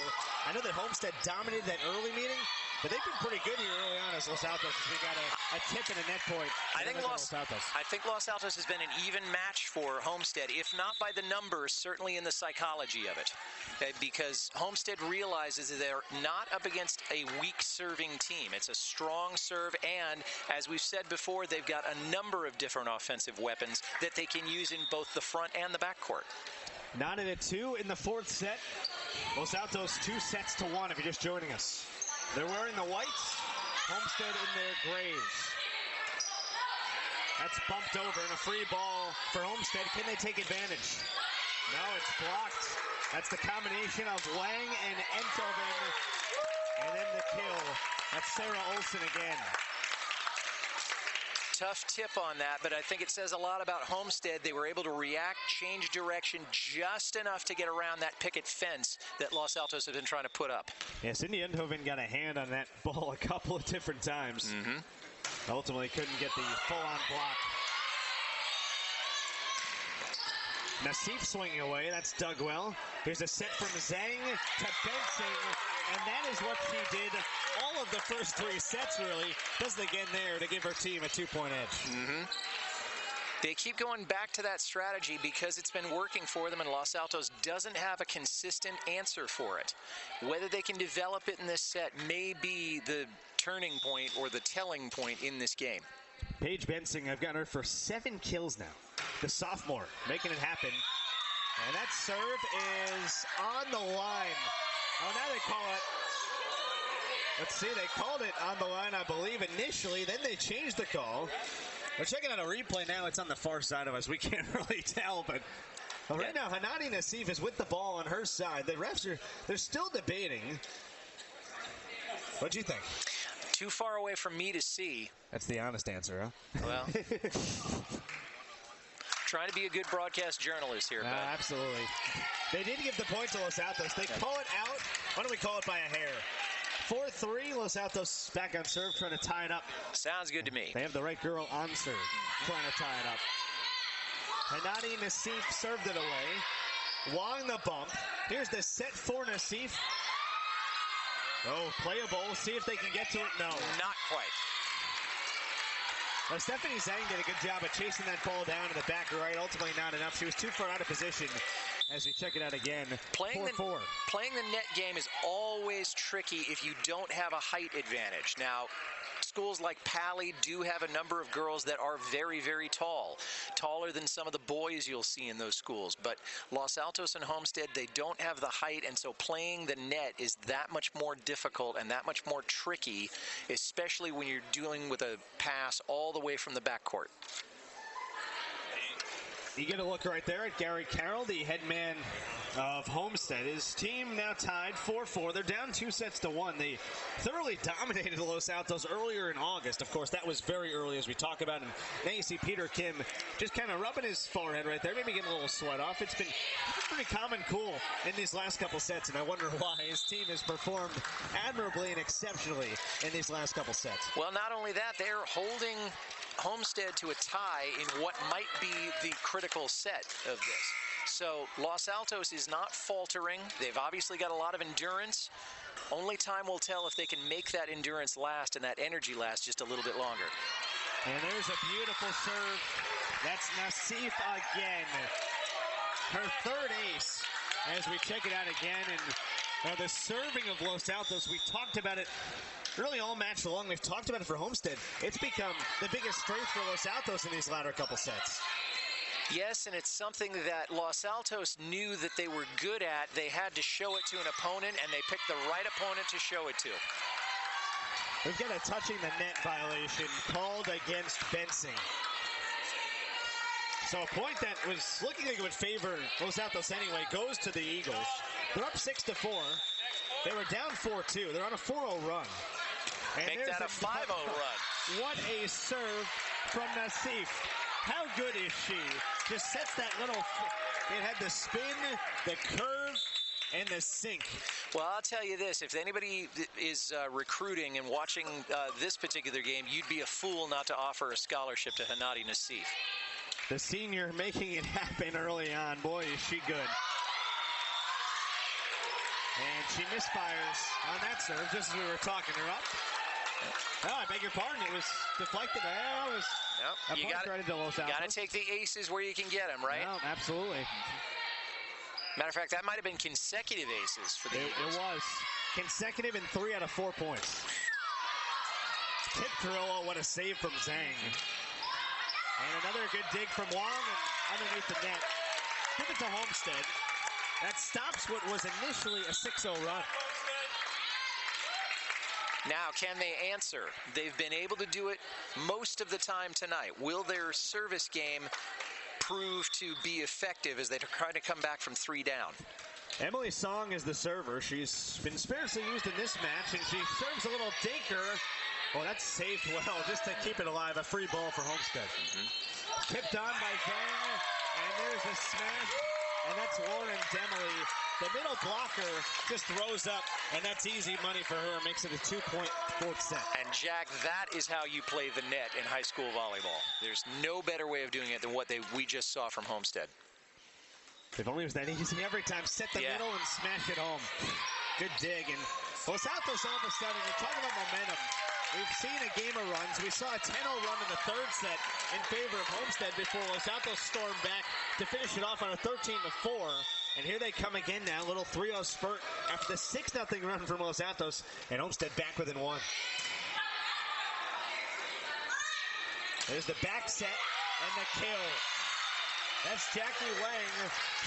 I know that Homestead dominated that early meeting, but they've been pretty good here early on as Los Altos. We got a tip and a net point. I think Los Altos has been an even match for Homestead, if not by the numbers, certainly in the psychology of it. Because Homestead realizes that they're not up against a weak serving team. It's a strong serve, and as we've said before, they've got a number of different offensive weapons that they can use in both the front and the backcourt. 9-2 in the fourth set. Los Altos 2-1 if you're just joining us. They're wearing the whites, Homestead in their grays. That's bumped over and a free ball for Homestead. Can they take advantage? No, it's blocked. That's the combination of Wang and Enthoven. And then the kill. That's Sarah Olsen again. Tough tip on that, but I think it says a lot about Homestead. They were able to react, change direction just enough to get around that picket fence that Los Altos have been trying to put up. Yeah, Cindy Enthoven got a hand on that ball a couple of different times. Ultimately couldn't get the full-on block. Nassif swinging away. That's dug well. Here's a set from Zhang to Bensing, and that is what she did all of the first 3 sets, really. Does it again there to give her team a 2-point edge. They keep going back to that strategy because it's been working for them, and Los Altos doesn't have a consistent answer for it. Whether they can develop it in this set may be the turning point or the telling point in this game. Paige Bensing, I've got her for 7 kills now. The sophomore making it happen. And that serve is on the line. Oh, now they call it. Let's see, they called it on the line, I believe, initially. Then they changed the call. We're checking out a replay now. It's on the far side of us. We can't really tell, but right now, Hanadi Nassif is with the ball on her side. The refs they're still debating. What'd you think? Too far away from me to see. That's the honest answer, huh? Well, trying to be a good broadcast journalist here. Absolutely. They did give the point to Los Altos. They call it out. Why don't we call it by a hair? 4-3, Los Altos back on serve, trying to tie it up. Sounds good to me. They have the right girl on serve, trying to tie it up. Hanadi Nassif served it away. Wong the bump. Here's the set for Nassif. Oh, playable. See if they can get to it. No. Not quite. Well, Stephanie Zhang did a good job of chasing that ball down to the back right. Ultimately not enough. She was too far out of position as we check it out again. 4-4. Playing the net game is always tricky if you don't have a height advantage. Now, schools like Pali do have a number of girls that are very, very tall, taller than some of the boys you'll see in those schools. But Los Altos and Homestead, they don't have the height, and so playing the net is that much more difficult and that much more tricky, especially when you're dealing with a pass all the way from the backcourt. You get a look right there at Gary Carroll, the head man of Homestead. His team now tied 4-4. They're down 2-1. They thoroughly dominated Los Altos earlier in August. Of course, that was very early, as we talk about. And now you see Peter Kim just kind of rubbing his forehead right there, maybe getting a little sweat off. It's been pretty common cool in these last couple sets, and I wonder why. His team has performed admirably and exceptionally in these last couple sets. Well, not only that, they're holding Homestead to a tie in what might be the critical set of this. So Los Altos is not faltering. They've obviously got a lot of endurance. Only time will tell if they can make that endurance last and that energy last just a little bit longer. And there's a beautiful serve. That's Nassif again. Her third ace as we check it out again. And the serving of Los Altos, we talked about it really all match long. We've talked about it for Homestead. It's become the biggest strength for Los Altos in these latter couple sets. Yes, and it's something that Los Altos knew that they were good at. They had to show it to an opponent, and they picked the right opponent to show it to. We've got a touching the net violation called against fencing. So a point that was looking like it would favor Los Altos anyway goes to the Eagles. They're up 6-4. They were down 4-2. They're on a 4-0 run. And make that a 5-0 run. What a serve from Nassif. How good is she? Just sets that little, it had the spin, the curve, and the sink. Well, I'll tell you this, if anybody is recruiting and watching this particular game, you'd be a fool not to offer a scholarship to Hanadi Nassif. The senior making it happen early on. Boy, is she good. And she misfires on that serve, just as we were talking her up. Oh, I beg your pardon. It was deflected. It was you got to take the aces where you can get them, right? No, absolutely. Matter of fact, that might have been consecutive aces for the Eagles. It was. Consecutive and 3 out of 4 points. Tip throw. Oh, what a save from Zhang. And another good dig from Wong and underneath the net. Give it to Homestead. That stops what was initially a 6-0 run. Now, can they answer? They've been able to do it most of the time tonight. Will their service game prove to be effective as they try to come back from 3 down? Emily Song is the server. She's been sparingly used in this match, and she serves a little dinker. Oh, that's saved well, just to keep it alive. A free ball for Homestead. Tipped on by Zhang, and there's a smash, and that's Lauren Demily. The middle blocker just throws up, and that's easy money for her. Makes it a 2-point fourth set. And Jack, that is how you play the net in high school volleyball. There's no better way of doing it than what we just saw from Homestead. If only it was that easy every time. Set the middle and smash it home. Good dig. And Los Altos all of a sudden, you're talking about momentum. We've seen a game of runs. We saw a 10-0 run in the third set in favor of Homestead before Los Altos stormed back to finish it off on a 13-4. And here they come again now, a little 3-0 spurt after the 6-0 run from Los Altos, and Homestead back within 1. There's the back set and the kill. That's Jackie Wang.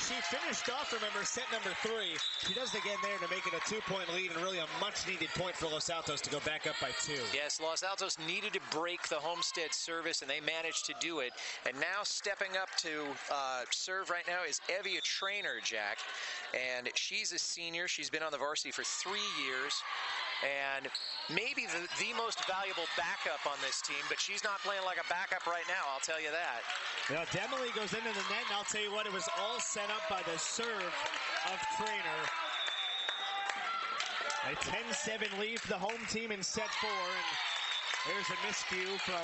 She finished off, remember, set number 3. She does it again there to make it a 2-point lead and really a much-needed point for Los Altos to go back up by 2. Yes, Los Altos needed to break the Homestead service, and they managed to do it. And now stepping up to serve right now is Evia Trainer, Jack. And she's a senior. She's been on the varsity for 3 years. And maybe the most valuable backup on this team, but she's not playing like a backup right now, I'll tell you that. Now, Demily goes into the net, and I'll tell you what, it was all set up by the serve of Trainer. A 10-7 lead for the home team in set 4, and there's a miscue from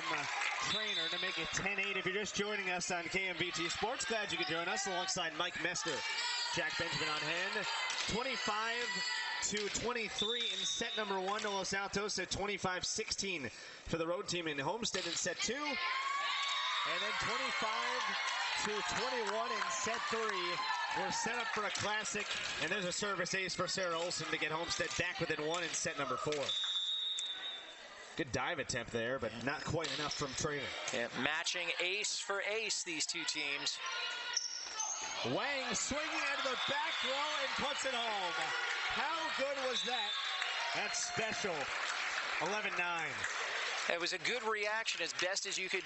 Trainer to make it 10-8. If you're just joining us on KMVT Sports, glad you could join us alongside Mike Mester. Jack Benjamin on hand. 25-23 in set number 1 to Los Altos at 25-16 for the road team in Homestead in set 2. And then 25-21 in set 3. We're set up for a classic, and there's a service ace for Sarah Olson to get Homestead back within 1 in set number 4. Good dive attempt there, but not quite enough from Traylor. Yeah, matching ace for ace, these two teams. Wang swinging out of the back row and puts it home. How good was that? That's special. 11-9. It was a good reaction, as best as you could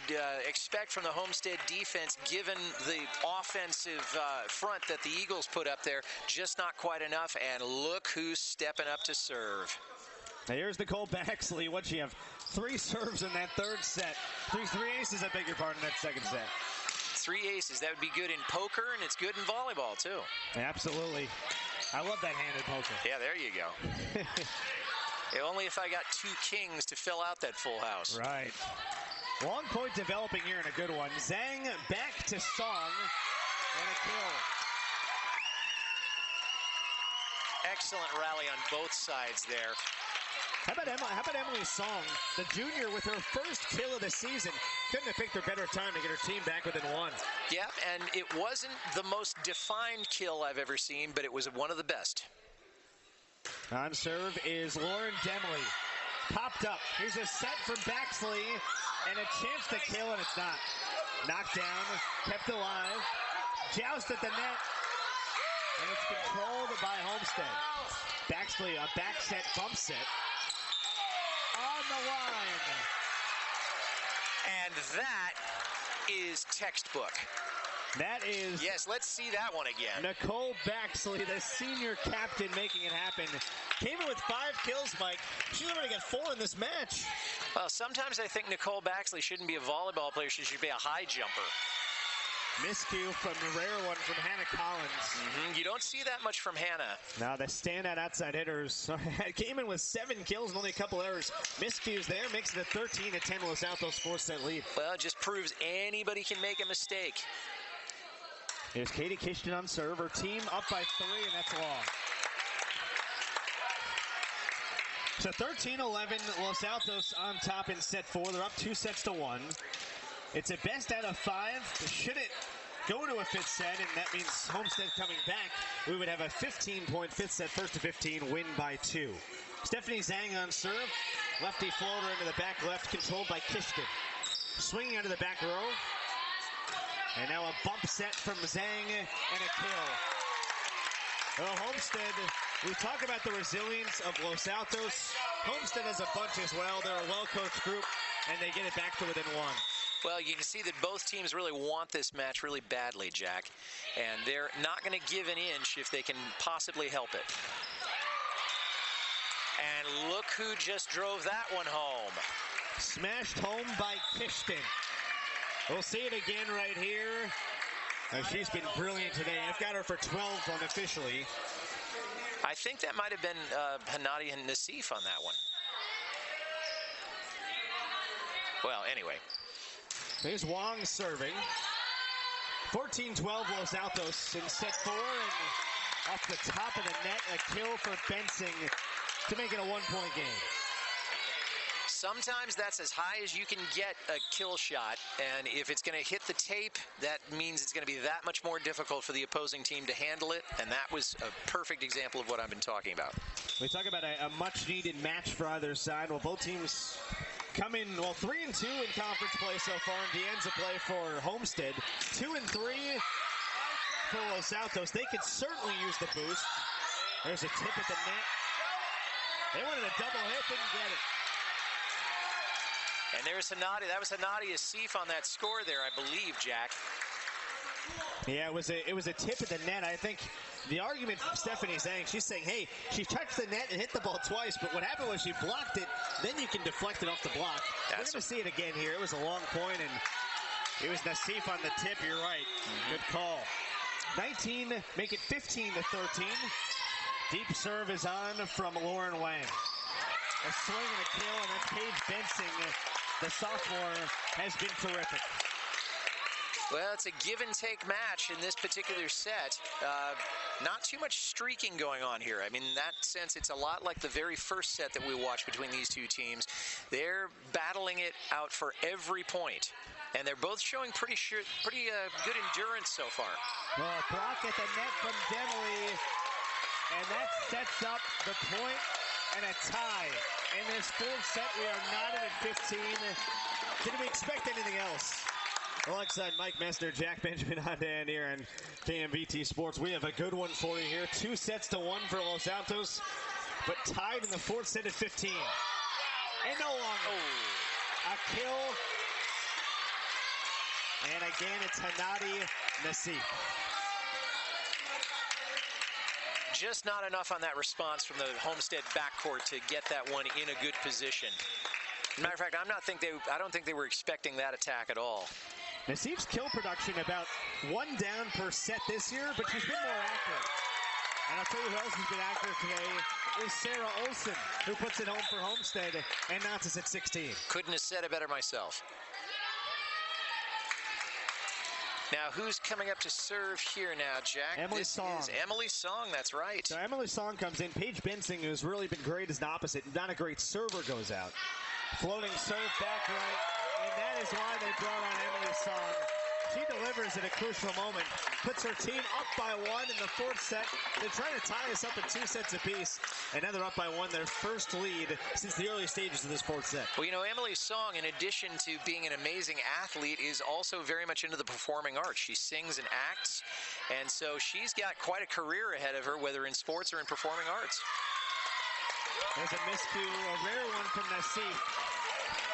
expect from the Homestead defense, given the offensive front that the Eagles put up there. Just not quite enough, and look who's stepping up to serve. Now here's Nicole Baxley. What'd she have? 3 serves in that third set. Three aces, I beg your pardon, in that second set. 3 aces. That would be good in poker, and it's good in volleyball, too. Absolutely. I love that hand in poker. Yeah, there you go. Only if I got 2 kings to fill out that full house. Right. Long point developing here and a good one. Zhang back to Song and a kill. Excellent rally on both sides there. How about Emily Song, the junior, with her first kill of the season? Couldn't have picked a better time to get her team back within 1. Yeah, and it wasn't the most defined kill I've ever seen, but it was one of the best. On serve is Lauren Demley. Popped up. Here's a set from Baxley and a chance to kill, and it's not. Knocked down, kept alive, joust at the net, and it's controlled by Homestead. Baxley, a back set bump set. On the line. And that is textbook. That is... Yes, let's see that one again. Nicole Baxley, the senior captain, making it happen. Came in with 5 kills, Mike. She's already got 4 in this match. Well, sometimes I think Nicole Baxley shouldn't be a volleyball player. She should be a high jumper. Miscue from the rare one from Hannah Collins. You don't see that much from Hannah. Now the standout outside hitters came in with 7 kills and only a couple errors. Miscues there, makes it a 13-10 Los Altos 4-set lead. Well, it just proves anybody can make a mistake. Here's Katie Kishton on serve. Her team up by 3, and that's long. So 13-11, Los Altos on top in set 4. They're up 2-1. It's a best out of 5. Should it go to a 5th set, and that means Homestead coming back, we would have a 15-point 5th set, 1-15, win by 2. Stephanie Zhang on serve. Lefty floater into the back left, controlled by Kishton. Swinging out of the back row. And now a bump set from Zhang and a kill. Well, Homestead, we talk about the resilience of Los Altos. Homestead has a bunch as well. They're a well-coached group, and they get it back to within 1. Well, you can see that both teams really want this match really badly, Jack. And they're not going to give an inch if they can possibly help it. And look who just drove that one home. Smashed home by Kishton. We'll see it again right here. She's been brilliant today. I've got her for 12 unofficially. I think that might have been Hanadi and Nassif on that one. Well, anyway. There's Wong serving. 14-12 Los Altos in set 4. And off the top of the net, a kill for Bensing to make it a 1-point game. Sometimes that's as high as you can get a kill shot, and if it's going to hit the tape, that means it's going to be that much more difficult for the opposing team to handle it, and that was a perfect example of what I've been talking about. We talk about a much-needed match for either side. Well, both teams come in, well, 3-2 in conference play so far, and Deanza play for Homestead. 2-3 for Los Altos. They could certainly use the boost. There's a tip at the net. They wanted a double hit, didn't get it. And there's Hanadi. That was Hanadi Asif on that score there, I believe, Jack. Yeah, it was a tip at the net. I think the argument from Stephanie Zhang, she's saying, hey, she touched the net and hit the ball twice, but what happened was she blocked it, then you can deflect it off the block. We're going to see it again here. It was a long point, and it was Nassif on the tip. You're right. Good call. 19, make it 15-13. Deep serve is on from Lauren Wang. A swing and a kill, and then Paige Bensing, the sophomore, has been terrific. Well, it's a give-and-take match in this particular set. Not too much streaking going on here. I mean, in that sense, it's a lot like the very first set that we watched between these two teams. They're battling it out for every point, and they're both showing pretty good endurance so far. Well, block at the net from Demley, and that sets up the point and a tie. In this fourth set, we are knotted at 15. Didn't we expect anything else? Alongside Mike Messner, Jack Benjamin on Dan here on KMVT Sports. We have a good one for you here. 2-1 for Los Altos, but tied in the fourth set at 15. And no longer. A kill. And again, it's Hanadi Nassif. Just not enough on that response from the Homestead backcourt to get that one in a good position. As a matter of fact, I don't think they were expecting that attack at all. Nassif's kill production about 1 down per set this year, but she's been more accurate. And I'll tell you who else has been accurate today is Sarah Olson, who puts it home for Homestead and knots us at 16. Couldn't have said it better myself. Now, who's coming up to serve here now, Jack? Emily Song. Is Emily Song, that's right. So Emily Song comes in. Paige Bensing, who's really been great as an opposite, not a great server, goes out. Floating serve back right, and that is why they brought on Emily Song. She delivers at a crucial moment, puts her team up by 1 in the fourth set. They're trying to tie us up in 2 sets apiece, and now they're up by 1, their first lead since the early stages of this fourth set. Well, you know, Emily Song, in addition to being an amazing athlete, is also very much into the performing arts. She sings and acts, and so she's got quite a career ahead of her, whether in sports or in performing arts. There's a miscue, a rare one from Nassif.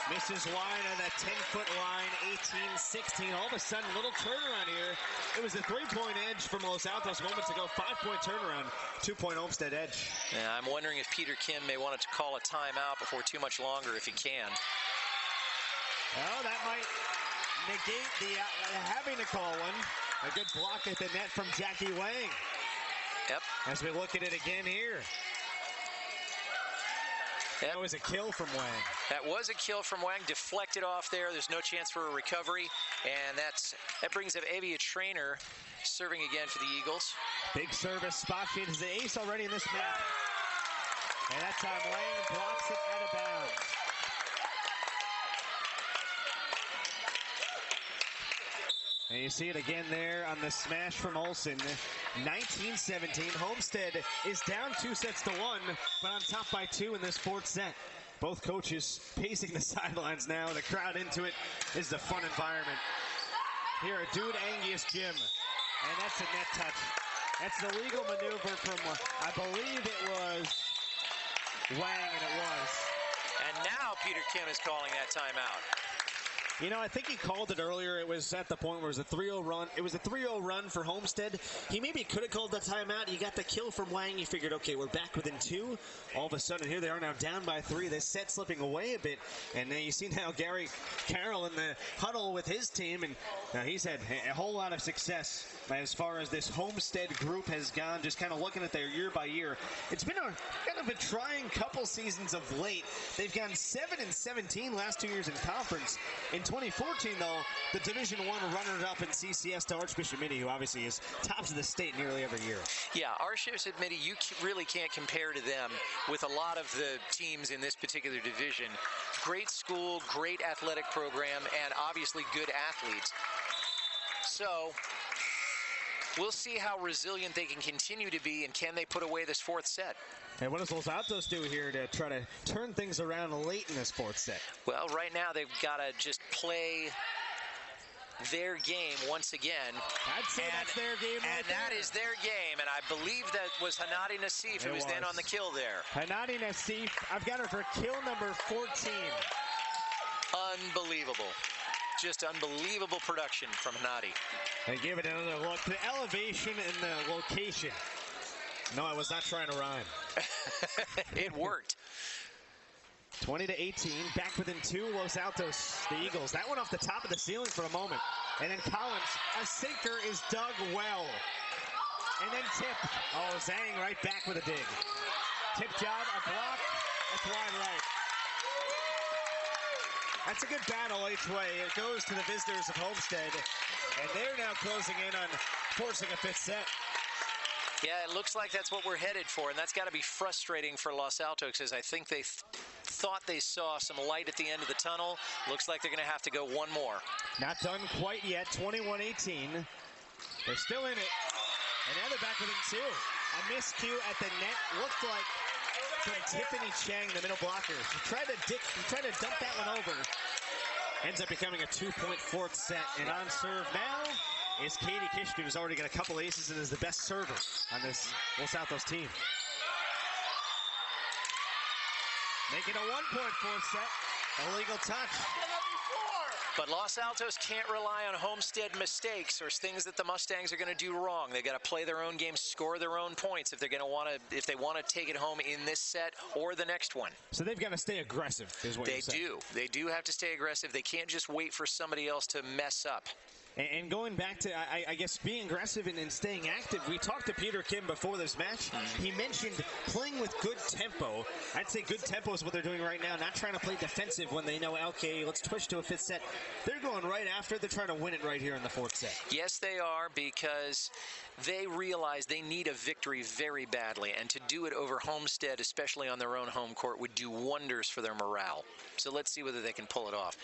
Misses wide on that 10-foot line, 18-16. All of a sudden, little turnaround here. It was a 3-point edge from Los Altos moments ago. 5-point turnaround, 2-point Homestead edge. Yeah, I'm wondering if Peter Kim may want to call a timeout before too much longer if he can. Well, that might negate the having to call one. A good block at the net from Jackie Wang. Yep. As we look at it again here. That was a kill from Wang. That was a kill from Wang, deflected off there. There's no chance for a recovery, and that brings up Avia Trainer serving again for the Eagles. Big service spot. She is the ace already in this match. And that time Wang blocks it out of bounds. And you see it again there on the smash from Olsen. 19-17. Homestead is down 2-1, but on top by 2 in this fourth set. Both coaches pacing the sidelines now. The crowd into it. This is a fun environment. Here at Dude Angius Gym. And that's a net touch. That's the legal maneuver from, I believe it was Wang, and it was. And now Peter Kim is calling that timeout. You know, I think he called it earlier. It was at the point where it was a 3-0 run. It was a 3-0 run for Homestead. He maybe could have called that timeout. You got the kill from Wang. You figured, okay, we're back within 2. All of a sudden, here they are now down by 3. This set slipping away a bit. And then you see now Gary Carroll in the huddle with his team. And he's had a whole lot of success as far as this Homestead group has gone, just kind of looking at their year by year. It's been a kind of a trying couple seasons of late. They've gone 7-17 last 2 years in conference. In 2014, though, the Division I runner-up in CCS to Archbishop Mitty, who obviously is tops of the state nearly every year. Yeah, Archbishop Mitty, you really can't compare to them with a lot of the teams in this particular division. Great school, great athletic program, and obviously good athletes. So we'll see how resilient they can continue to be, and can they put away this fourth set? And what does Los Altos do here to try to turn things around late in this fourth set? Well, right now they've got to just play their game once again. I'd say that's their game right there. And that is their game, and I believe that was Hanadi Nassif who was then on the kill there. Hanadi Nassif, I've got her for kill number 14. Unbelievable. Just unbelievable production from Hanadi. They gave it another look. The elevation and the location. No, I was not trying to rhyme. It worked. 20-18, back within 2, Los Altos, the Eagles. That went off the top of the ceiling for a moment. And then Collins, a sinker is dug well. And then tip. Oh, Zhang right back with a dig. Tip job, a block, that's wide right. That's a good battle each way. It goes to the visitors of Homestead. And they're now closing in on forcing a 5th set. Yeah, it looks like that's what we're headed for, and that's got to be frustrating for Los Altos, because I think they thought they saw some light at the end of the tunnel. Looks like they're going to have to go one more. Not done quite yet, 21-18. They're still in it, and now they're back within 2. A miscue at the net. Looked like from Tiffany Chang, the middle blocker. She tried to dump that one over. Ends up becoming a 2-point fourth set. And on serve now is Katie Kishner, who's already got a couple aces and is the best server on this Los Altos team. Making a 1-point fourth set. Illegal touch. But Los Altos can't rely on Homestead mistakes or things that the Mustangs are going to do wrong. They got to play their own game, score their own points if they're going to if they want to take it home in this set or the next one. So they've got to stay aggressive, is what you're saying. They do have to stay aggressive. They can't just wait for somebody else to mess up. And going back to, I guess, being aggressive and staying active, we talked to Peter Kim before this match. He mentioned playing with good tempo. I'd say good tempo is what they're doing right now, not trying to play defensive when they know, okay, let's push to a fifth set. They're going right after. They're trying to win it right here in the fourth set. Yes, they are, because they realize they need a victory very badly, and to do it over Homestead, especially on their own home court, would do wonders for their morale. So let's see whether they can pull it off.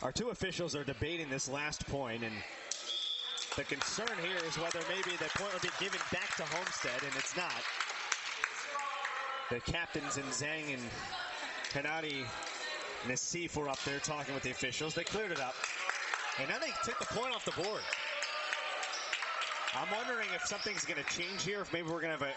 Our two officials are debating this last point, and the concern here is whether maybe the point will be given back to Homestead, and it's not. The captains and Zhang and Kanadi Nassif were up there talking with the officials. They cleared it up, and now they took the point off the board. I'm wondering if something's going to change here, if maybe we're going to have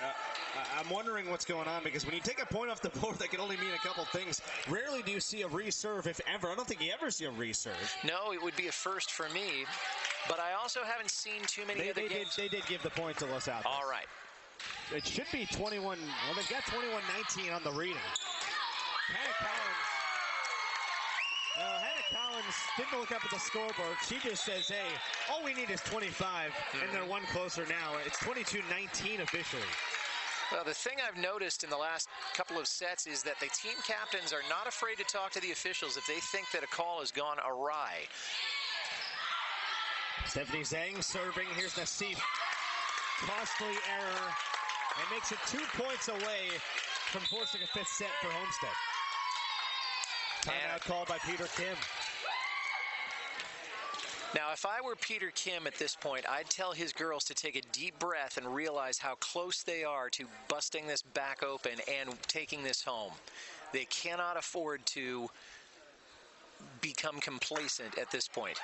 I'm wondering what's going on, because when you take a point off the board, that can only mean a couple things. Rarely do you see a reserve, if ever. I don't think you ever see a reserve. No, it would be a first for me, but I also haven't seen too many other games. They did give the point to Los Altos. All right. It should be 21. Well, they've got 21-19 on the reading. Hannah Collins didn't look up at the scoreboard. She just says, hey, all we need is 25, and they're one closer now. It's 22-19 officially. Well, the thing I've noticed in the last couple of sets is that the team captains are not afraid to talk to the officials if they think that a call has gone awry. Stephanie Zhang serving. Here's Nassif. Costly error. And makes it 2 points away from forcing a fifth set for Homestead. Timeout called by Peter Kim. Now, if I were Peter Kim at this point, I'd tell his girls to take a deep breath and realize how close they are to busting this back open and taking this home. They cannot afford to become complacent at this point.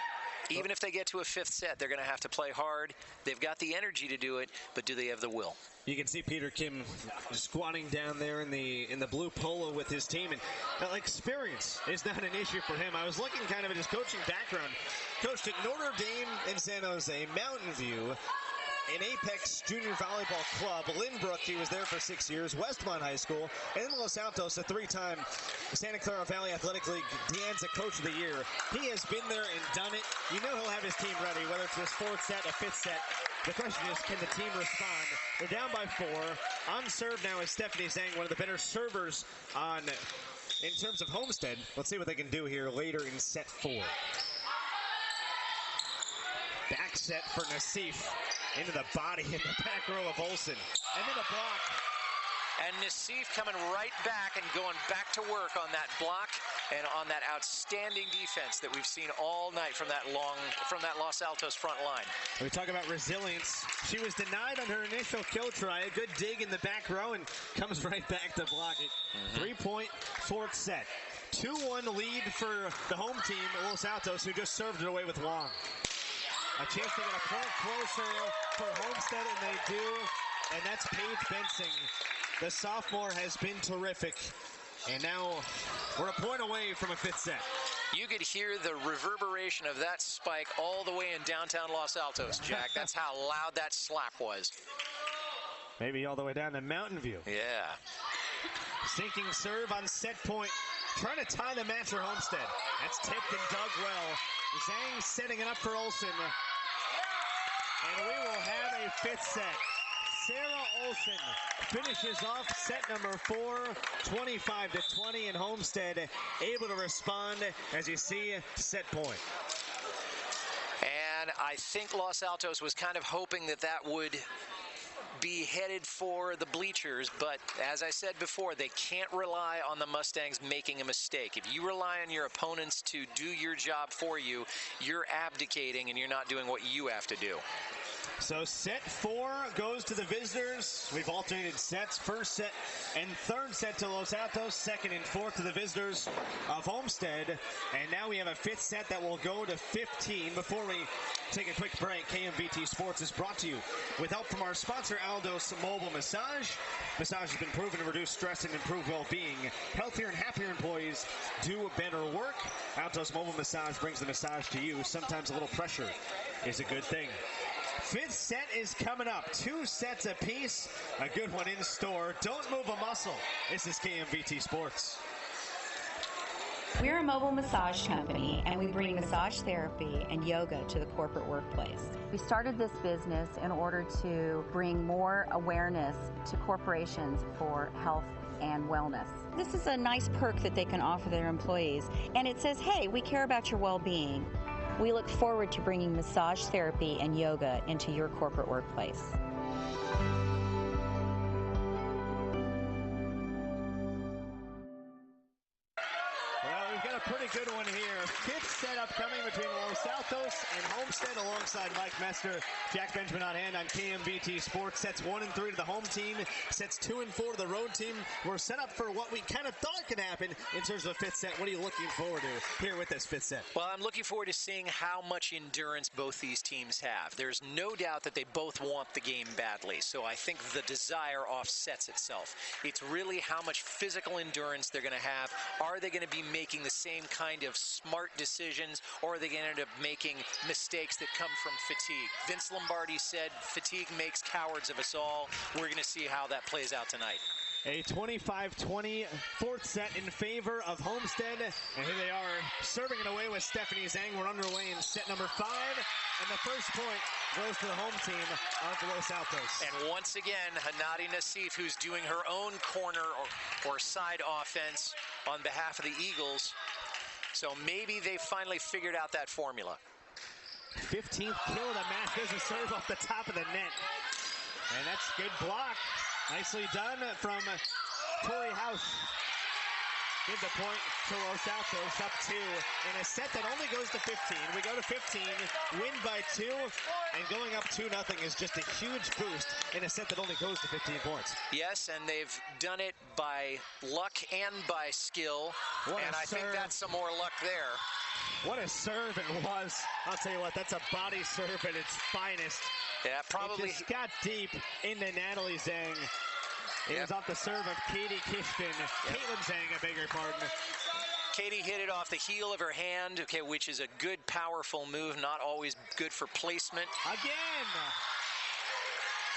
Even if they get to a fifth set, they're going to have to play hard. They've got the energy to do it, but do they have the will? You can see Peter Kim squatting down there in the blue polo with his team, and experience is not an issue for him. I was looking kind of at his coaching background. Coached at Notre Dame in San Jose, Mountain View, an Apex Junior Volleyball Club, Lynbrook, he was there for 6 years, Westmont High School, and in Los Altos, a three-time Santa Clara Valley Athletic League De Anza Coach of the Year. He has been there and done it. You know he'll have his team ready, whether it's this fourth set, a fifth set. The question is, can the team respond? They're down by 4. On serve now is Stephanie Zhang, one of the better servers in terms of Homestead. Let's see what they can do here later in set 4. Back set for Nassif. Into the body in the back row of Olsen. And then a block. And Nassif coming right back and going back to work on that block and on that outstanding defense that we've seen all night from that Los Altos front line. We talk about resilience. She was denied on her initial kill try. A good dig in the back row and comes right back to block it. 3-point fourth set. 2-1 lead for the home team, Los Altos, who just served it away with Wong. A chance to get a point closer for Homestead, and they do. And that's Paige Bensing. The sophomore has been terrific. And now we're a point away from a fifth set. You could hear the reverberation of that spike all the way in downtown Los Altos, Jack. That's how loud that slap was. Maybe all the way down to Mountain View. Yeah. Sinking serve on set point. Trying to tie the match for Homestead. That's tipped and dug well. Zhang setting it up for Olsen. And we will have a fifth set. Sarah Olsen finishes off set number 4, 25-20, and Homestead able to respond, as you see, set point. And I think Los Altos was kind of hoping that would be headed for the bleachers, but as I said before, they can't rely on the Mustangs making a mistake. If you rely on your opponents to do your job for you, you're abdicating and you're not doing what you have to do. So set 4 goes to the visitors. We've alternated sets, first set and third set to Los Altos, second and fourth to the visitors of Homestead. And now we have a fifth set that will go to 15. Before we take a quick break, KMVT Sports is brought to you with help from our sponsor, Altos Mobile Massage. Massage has been proven to reduce stress and improve well-being. Healthier and happier employees do better work. Altos Mobile Massage brings the massage to you. Sometimes a little pressure is a good thing. Fifth set is coming up. 2 sets apiece. A good one in store. Don't move a muscle. This is KMVT Sports. We're a mobile massage company, and we bring massage therapy and yoga to the corporate workplace. We started this business in order to bring more awareness to corporations for health and wellness. This is a nice perk that they can offer their employees, and it says, hey, we care about your well-being. We look forward to bringing massage therapy and yoga into your corporate workplace. Pretty good one here. Fifth set upcoming between Los Altos and Homestead alongside Mike Mester. Jack Benjamin on hand on KMVT Sports. Sets 1 and 3 to the home team. Sets 2 and 4 to the road team. We're set up for what we kind of thought could happen in terms of a fifth set. What are you looking forward to here with this fifth set? Well, I'm looking forward to seeing how much endurance both these teams have. There's no doubt that they both want the game badly, so I think the desire offsets itself. It's really how much physical endurance they're going to have. Are they going to be making the same kind of smart decisions, or are they going to end up making mistakes that come from fatigue? Vince Lombardi said fatigue makes cowards of us all. We're going to see how that plays out tonight. A 25-20 fourth set in favor of Homestead. And here they are serving it away with Stephanie Zhang. We're underway in set number 5. And the first point goes to the home team of Los Altos. And once again, Hanadi Nassif, who's doing her own corner or side offense on behalf of the Eagles. So maybe they finally figured out that formula. 15th kill of the match. There's a serve off the top of the net. And that's good block. Nicely done from Tori House. Give the point to Los Altos, up 2 in a set that only goes to 15. We go to 15, win by 2, and going up 2-0 is just a huge boost in a set that only goes to 15 points. Yes, and they've done it by luck and by skill, and I think that's some more luck there. What a serve it was. I'll tell you what, that's a body serve at its finest. Yeah, probably. It just got deep into Natalie Zhang. It was off the serve of Katie Kishton. Caitlin Zhang, I beg your pardon. Katie hit it off the heel of her hand, okay, which is a good, powerful move, not always good for placement. Again!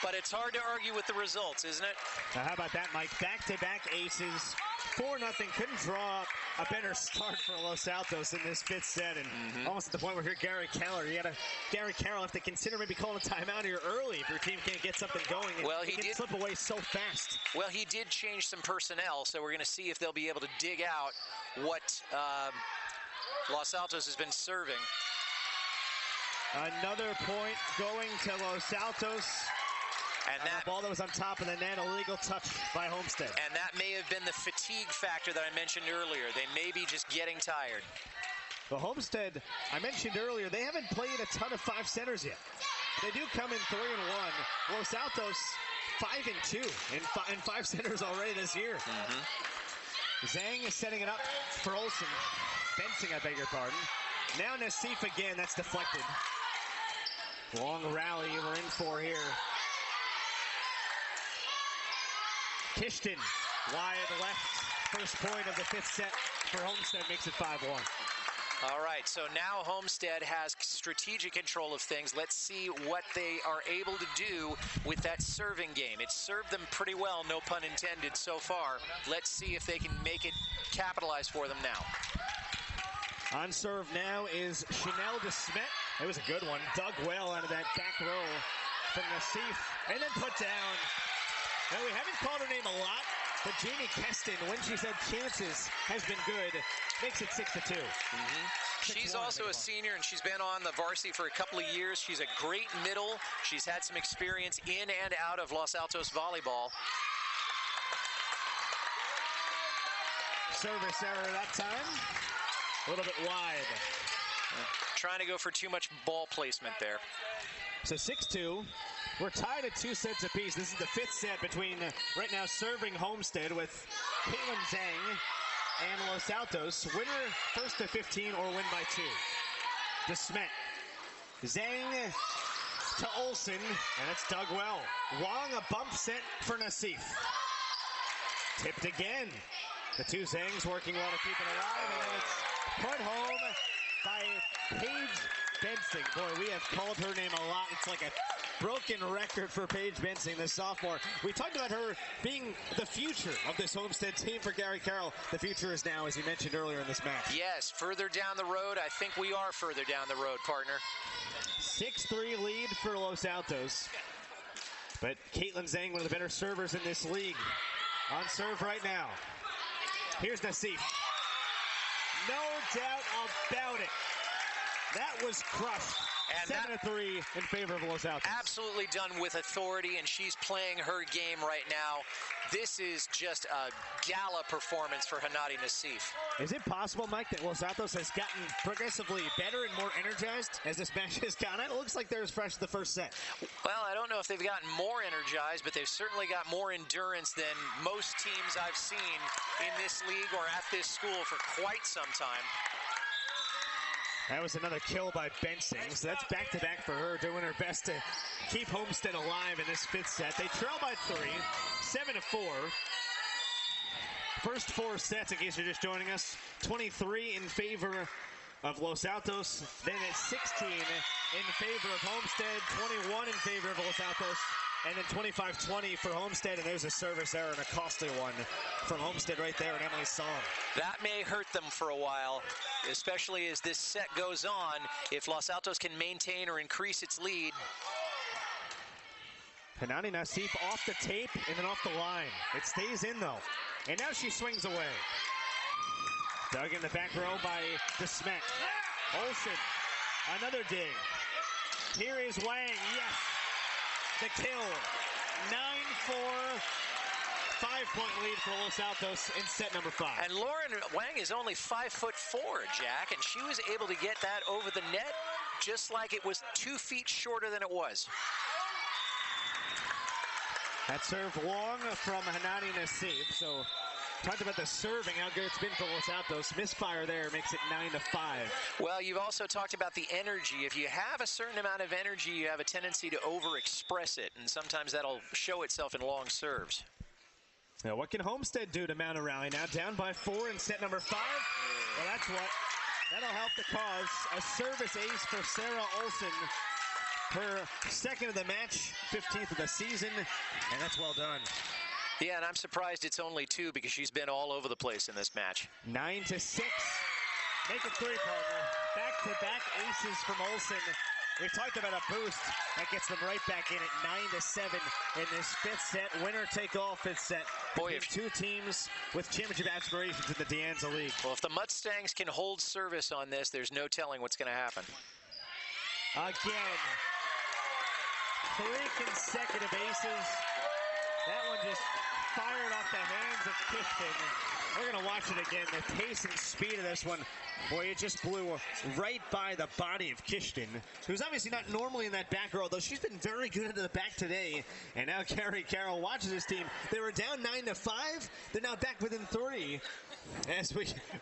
But it's hard to argue with the results, isn't it? Now, how about that, Mike? Back-to-back aces. 4-0. Couldn't draw up a better start for Los Altos in this fifth set. And almost at the point where here, Gary Carroll have to consider maybe calling a timeout here early if your team can't get something going. Well, he did slip away so fast. Well, he did change some personnel, so we're going to see if they'll be able to dig out what Los Altos has been serving. Another point going to Los Altos. And that ball that was on top of the net, a legal touch by Homestead. And that may have been the fatigue factor that I mentioned earlier. They may be just getting tired. The Homestead, I mentioned earlier, they haven't played a ton of 5 centers yet. They do come in 3-1. Los Altos 5-2 in 5 centers already this year. Zhang is setting it up for Olsen. Fencing, I beg your pardon. Now Nassif again, that's deflected. Long rally we're in for here. Kishton, wide left, first point of the fifth set for Homestead, makes it 5-1. All right, so now Homestead has strategic control of things. Let's see what they are able to do with that serving game. It's served them pretty well, no pun intended, so far. Let's see if they can make it capitalize for them now. On serve now is Chanel DeSmet. It was a good one. Dug well out of that back row from Nassif, and then put down. Now, we haven't called her name a lot, but Jamie Keston, when she's had chances, has been good. Makes it 6-2. She's also a senior, and she's been on the varsity for a couple of years. She's a great middle. She's had some experience in and out of Los Altos volleyball. Service error that time. A little bit wide. Trying to go for too much ball placement there. So 6-2. We're tied at 2 sets apiece. This is the 5th set between, right now, serving Homestead with Caitlin Zhang and Los Altos. Winner first to 15 or win by 2. DeSmet. Zhang to Olsen, and it's dug well. Wong, a bump set for Nassif. Tipped again. The two Zangs working well to keep it alive, and it's put home by Paige Bensing. Boy, we have called her name a lot. It's like a broken record for Paige Bensing, the sophomore. We talked about her being the future of this Homestead team for Gary Carroll. The future is now, as you mentioned earlier in this match. Yes, further down the road. I think we are further down the road, partner. 6-3 lead for Los Altos. But Caitlin Zhang, one of the better servers in this league. On serve right now. Here's Nassif. No doubt about it. That was crushed. And 7-3 in favor of Los Altos. Absolutely done with authority, and she's playing her game right now. This is just a gala performance for Hanadi Nassif. Is it possible, Mike, that Los Altos has gotten progressively better and more energized as this match has gone? It looks like they're as fresh as the first set. Well, I don't know if they've gotten more energized, but they've certainly got more endurance than most teams I've seen in this league or at this school for quite some time. That was another kill by Bensing, so that's back-to-back for her, doing her best to keep Homestead alive in this 5th set. They trail by 3, 7-4. First 4 sets, in case you're just joining us, 23 in favor of Los Altos, then at 16 in favor of Homestead, 21 in favor of Los Altos, and then 25-20 for Homestead, and there's a service error and a costly one from Homestead right there, and Emily Song. That may hurt them for a while, especially as this set goes on. If Los Altos can maintain or increase its lead. Hanani Nassif off the tape and then off the line. It stays in, though, and now she swings away. Dug in the back row by DeSmet. Olsen, another dig. Here is Wang, yes. The kill, 9-4, 5-point lead for Los Altos in set number 5. And Lauren Wang is only 5'4", Jack, and she was able to get that over the net just like it was 2 feet shorter than it was. That serve long from Hanani Nassif. So talked about the serving, how good it's been for Los Altos. Misfire there makes it 9-5. Well, you've also talked about the energy. If you have a certain amount of energy, you have a tendency to overexpress it, and sometimes that'll show itself in long serves. Now, what can Homestead do to mount a rally? Now down by 4 in set number 5. Well, that's what. That'll help the cause. A service ace for Sarah Olsen. Her 2nd of the match, 15th of the season, and that's well done. Yeah, and I'm surprised it's only 2 because she's been all over the place in this match. 9-6. Make it 3, partner. Back-to-back aces from Olsen. We talked about a boost that gets them right back in at 9-7 in this 5th set. Winner take all 5th set. Boy, if 2 teams with championship aspirations in the De Anza League. Well, if the Mustangs can hold service on this, there's no telling what's going to happen. Again, 3 consecutive aces. That one just fired off the hands of Kishton. We're going to watch it again. The pace and speed of this one, boy, it just blew right by the body of Kishton, who's obviously not normally in that back row, though she's been very good into the back today. And now Gary Carroll watches his team. They were down 9-5. They're now back within 3. As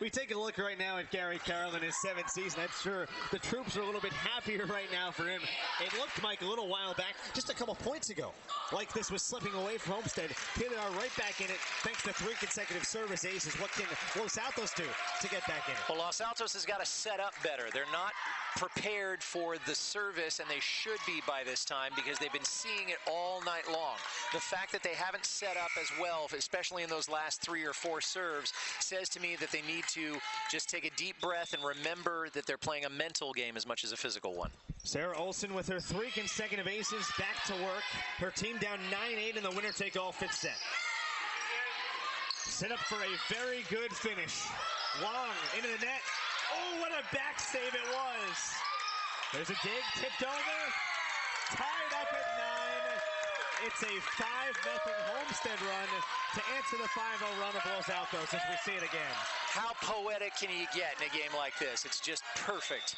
we take a look right now at Gary Carroll in his 7th season, I'm sure the troops are a little bit happier right now for him. It looked, Mike, a little while back, just a couple points ago, like this was slipping away from Homestead. Here they are right back in it, thanks to 3 consecutive service aces. What can Los Altos do to get back in it? Well, Los Altos has got to set up better. They're not prepared for the service, and they should be by this time because they've been seeing it all night long. The fact that they haven't set up as well, especially in those last 3 or 4 serves, says to me that they need to just take a deep breath and remember that they're playing a mental game as much as a physical one. Sarah Olsen with her 3 consecutive aces, back to work. Her team down 9-8 in the winner-take-all 5th set. Set up for a very good finish. Wong into the net. Oh, what a back save it was. There's a dig, tipped over, tied up at 9. It's a 5-0 Homestead run to answer the 5-0 run of Los Altos as we see it again. How poetic can you get in a game like this? It's just perfect.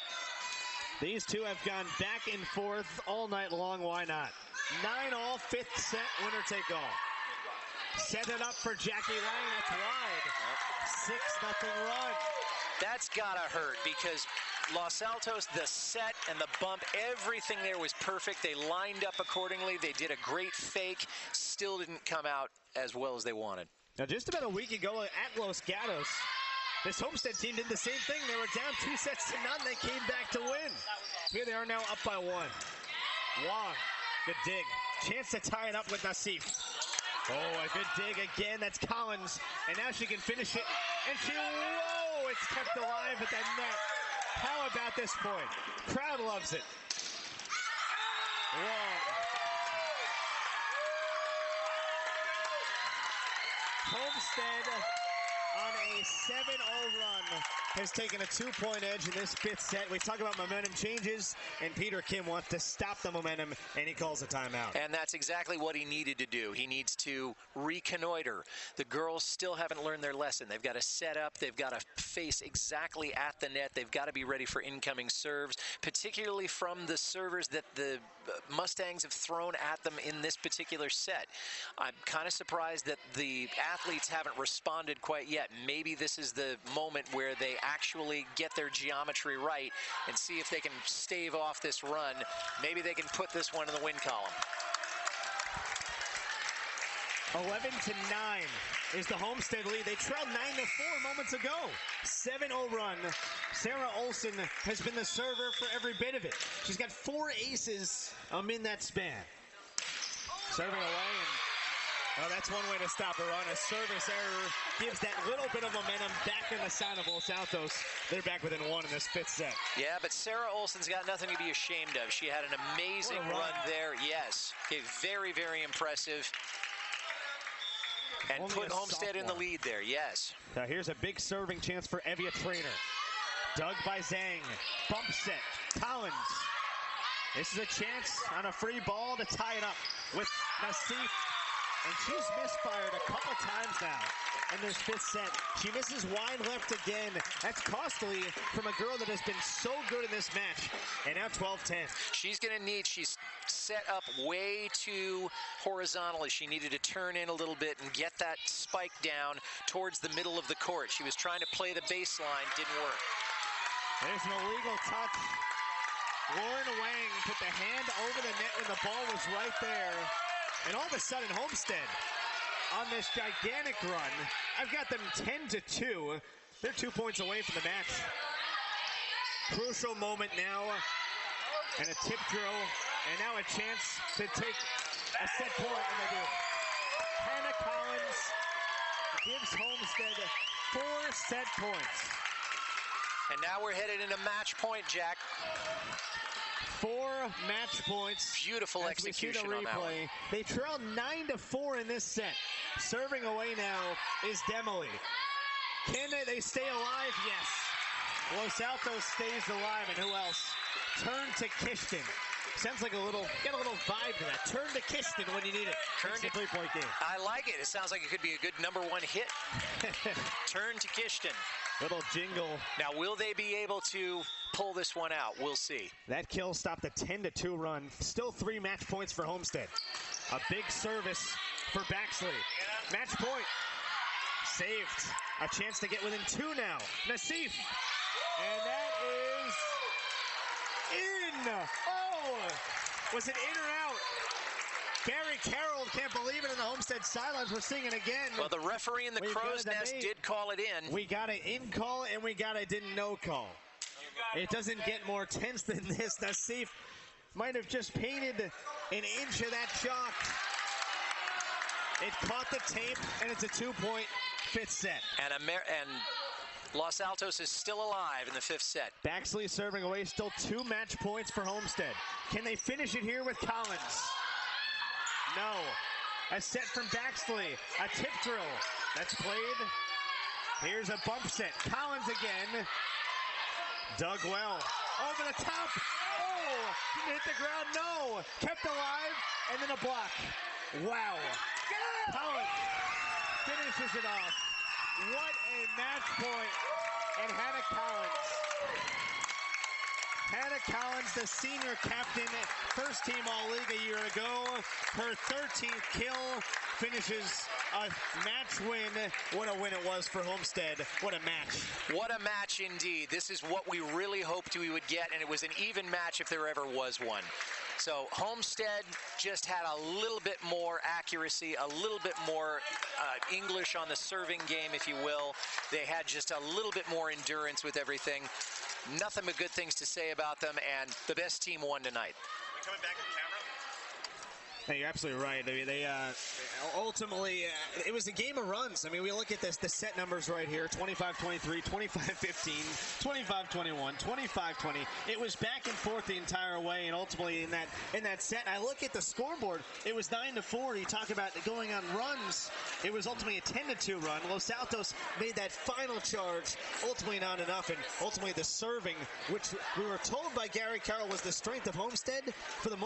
These two have gone back and forth all night long. Why not? 9-all, fifth set, winner take all. Set it up for Jackie Lang. That's wide. 6-0 run. That's gotta hurt because Los Altos, the set and the bump, everything there was perfect. They lined up accordingly. They did a great fake. Still didn't come out as well as they wanted. Now, just about a week ago at Los Gatos, this Homestead team did the same thing. They were down 2-0. They came back to win. Here they are now up by 1. Wong, good dig. Chance to tie it up with Nassif. Oh, a good dig again. That's Collins. And now she can finish it. And she, whoa, it's kept alive at that net. How about this point? Crowd loves it. Wong. Homestead on a 7-0 run has taken a 2-point edge in this fifth set. We talk about momentum changes, and Peter Kim wants to stop the momentum, and he calls a timeout. And that's exactly what he needed to do. He needs to reconnoiter. The girls still haven't learned their lesson. They've got to set up. They've got to face exactly at the net. They've got to be ready for incoming serves, particularly from the servers that the Mustangs have thrown at them in this particular set. I'm kind of surprised that the athletes haven't responded quite yet. Maybe this is the moment where they actually get their geometry right and see if they can stave off this run. Maybe they can put this one in the win column. 11-9 is the Homestead lead. They trailed 9-4 moments ago. 7-0 run. Sarah Olson has been the server for every bit of it. She's got 4 aces in that span. Serving away, and that's one way to stop a run. A service error gives that little bit of momentum back in the side of Los Altos. They're back within 1 in this fifth set. Yeah, but Sarah Olson's got nothing to be ashamed of. She had an amazing run there. Yes, very, very impressive. And Only put Homestead in the lead there, yes. Now here's a big serving chance for Evia Trainer. Dug by Zhang. Bump set. Collins. This is a chance on a free ball to tie it up with Nassif. And she's misfired a couple times now in this fifth set. She misses wide left again. That's costly from a girl that has been so good in this match. And now 12-10. She's going to need, she's set up way too horizontally. She needed to turn in a little bit and get that spike down towards the middle of the court. She was trying to play the baseline, didn't work. There's an illegal touch. Lauren Wang put the hand over the net when the ball was right there. And all of a sudden, Homestead on this gigantic run. I've got them 10-2. They're 2 points away from the match. Crucial moment now. And a tip drill. And now a chance to take a set point. And they do. Hannah Collins gives Homestead 4 set points. And now we're headed into match point, Jack. 4 match points. Beautiful execution on that one. They trail 9-4 in this set. Serving away now is Demily. Can they stay alive? Yes. Los Altos stays alive, and who else? Turn to Kishton. Sounds like got a little vibe to that. Turn to Kishton when you need it. Turn to 3-point game. I like it. It sounds like it could be a good #1 hit. Turn to Kishton. Little jingle. Now, will they be able to pull this one out? We'll see. That kill stopped a 10-2 run. Still 3 match points for Homestead. A big service for Baxley. Match point. Saved. A chance to get within 2 now. Nassif. And that is in. Oh! Was it in or out? Barry Carroll can't believe it in the Homestead sidelines. We're seeing it again. Well, the referee in the crow's nest did call it in. We got an in call and we got a didn't know call. It doesn't get more tense than this. Nassif might have just painted an inch of that chalk. It caught the tape, and it's a 2-point fifth set. And Los Altos is still alive in the fifth set. Baxley serving away, still 2 match points for Homestead. Can they finish it here with Collins? No. A set from Baxley. A tip drill. That's played. Here's a bump set. Collins again. Dug well. Over the top. Oh! Didn't hit the ground. No. Kept alive. And then a block. Wow. Collins finishes it off. What a match point. And Hannah Collins Anna Collins, the senior captain, first team All-League a year ago. Her 13th kill, finishes a match win. What a win it was for Homestead. What a match. What a match indeed. This is what we really hoped we would get, and it was an even match if there ever was one. So Homestead just had a little bit more accuracy, a little bit more English on the serving game, if you will. They had just a little bit more endurance with everything. Nothing but good things to say about them, and the best team won tonight. We're coming back on camera. Hey, you're absolutely right. I mean, they ultimately, it was a game of runs. I mean, we look at this, the set numbers right here, 25-23, 25-15, 25-21, 25-20. It was back and forth the entire way, and ultimately in that set, I look at the scoreboard, it was 9-4. You talk about going on runs. It was ultimately a 10-2 run. Los Altos made that final charge, ultimately not enough, and ultimately the serving, which we were told by Gary Carroll was the strength of Homestead. For the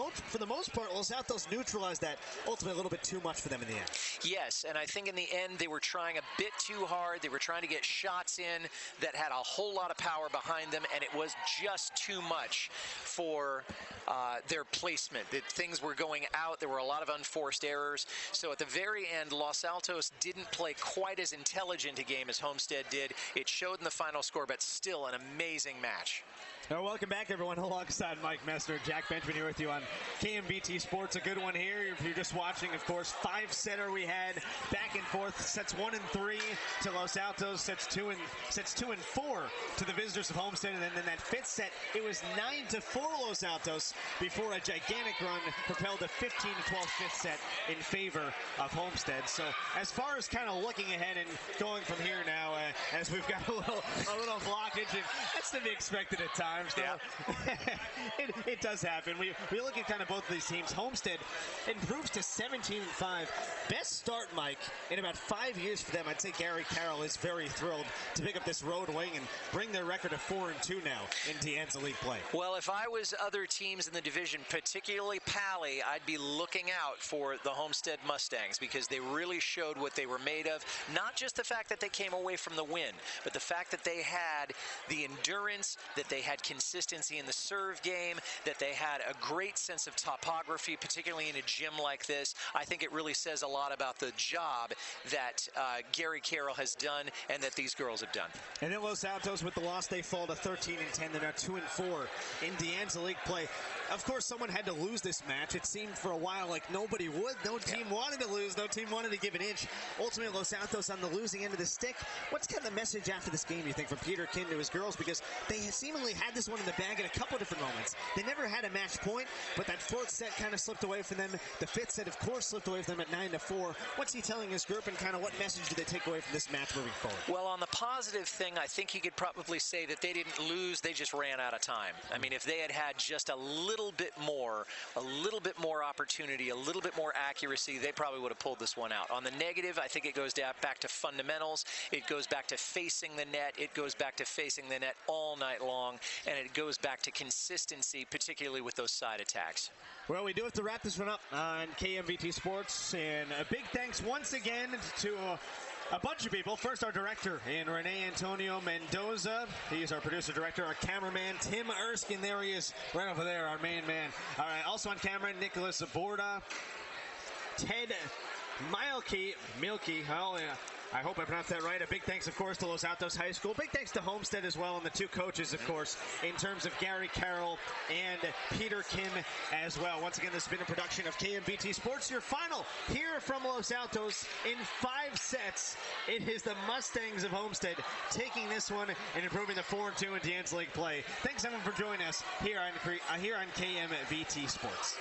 most part, Los Altos neutralized that, ultimately a little bit too much for them in the end. Yes, and I think in the end they were trying a bit too hard. They were trying to get shots in that had a whole lot of power behind them, and it was just too much for their placement. That things were going out. There were a lot of unforced errors. So at the very end, Los Altos didn't play quite as intelligent a game as Homestead did. It showed in the final score, but still an amazing match. Well, welcome back, everyone. Alongside Mike Messner, Jack Benjamin here with you on KMVT Sports. A good one here. If you're just watching, of course, 5-setter we had back and forth. Sets 1 and 3 to Los Altos. Sets 2 and 4 to the visitors of Homestead. And then in that 5th set, it was 9-4 Los Altos before a gigantic run propelled a 15-12 5th set in favor of Homestead. So as far as kind of looking ahead and going from here now, as we've got a little blockage, and that's to be expected at times. Yeah. It does happen. We look at kind of both of these teams. Homestead improves to 17-5. Best start, Mike, in about 5 years for them. I'd say Gary Carroll is very thrilled to pick up this road wing and bring their record to 4-2 now in Deanne's League play. Well, if I was other teams in the division, particularly Pally, I'd be looking out for the Homestead Mustangs because they really showed what they were made of. Not just the fact that they came away from the win, but the fact that they had the endurance, that they had consistency in the serve game, that they had a great sense of topography, particularly in a gym like this. I think it really says a lot about the job that Gary Carroll has done and that these girls have done. And then Los Altos, with the loss, they fall to 13-10. They're now 2-4 in Deanne's League play. Of course, someone had to lose this match. It seemed for a while like nobody would. No team wanted to lose. No team wanted to give an inch. Ultimately, Los Altos on the losing end of the stick. What's kind of the message after this game, you think, from Peter King to his girls? Because they seemingly had this one in the bag at a couple different moments. They never had a match point, but that 4th set kind of slipped away from them. The 5th set, of course, slipped away from them at 9-4. What's he telling his group, and kind of what message do they take away from this match moving forward? Well, on the positive thing, I think he could probably say that they didn't lose, they just ran out of time. I mean, if they had had just a little bit more opportunity, a little bit more accuracy, they probably would have pulled this one out. On the negative, I think it goes back to fundamentals. It goes back to facing the net. It goes back to facing the net all night long, and it goes back to consistency, particularly with those side attacks. Well, we do have to wrap this one up on KMVT Sports, and a big thanks once again to a bunch of people. First, our director in Rene Antonio Mendoza. He's our producer director, our cameraman, Tim Erskine. There he is, right over there, our main man. All right, also on camera, Nicholas Aborda, Ted Milky. Oh, yeah. I hope I pronounced that right. A big thanks, of course, to Los Altos High School. Big thanks to Homestead as well, and the two coaches, of course, in terms of Gary Carroll and Peter Kim as well. Once again, this has been a production of KMVT Sports. Your final here from Los Altos in 5 sets. It is the Mustangs of Homestead taking this one and improving the 4-2 in Deanne's League play. Thanks, everyone, for joining us here on KMVT Sports.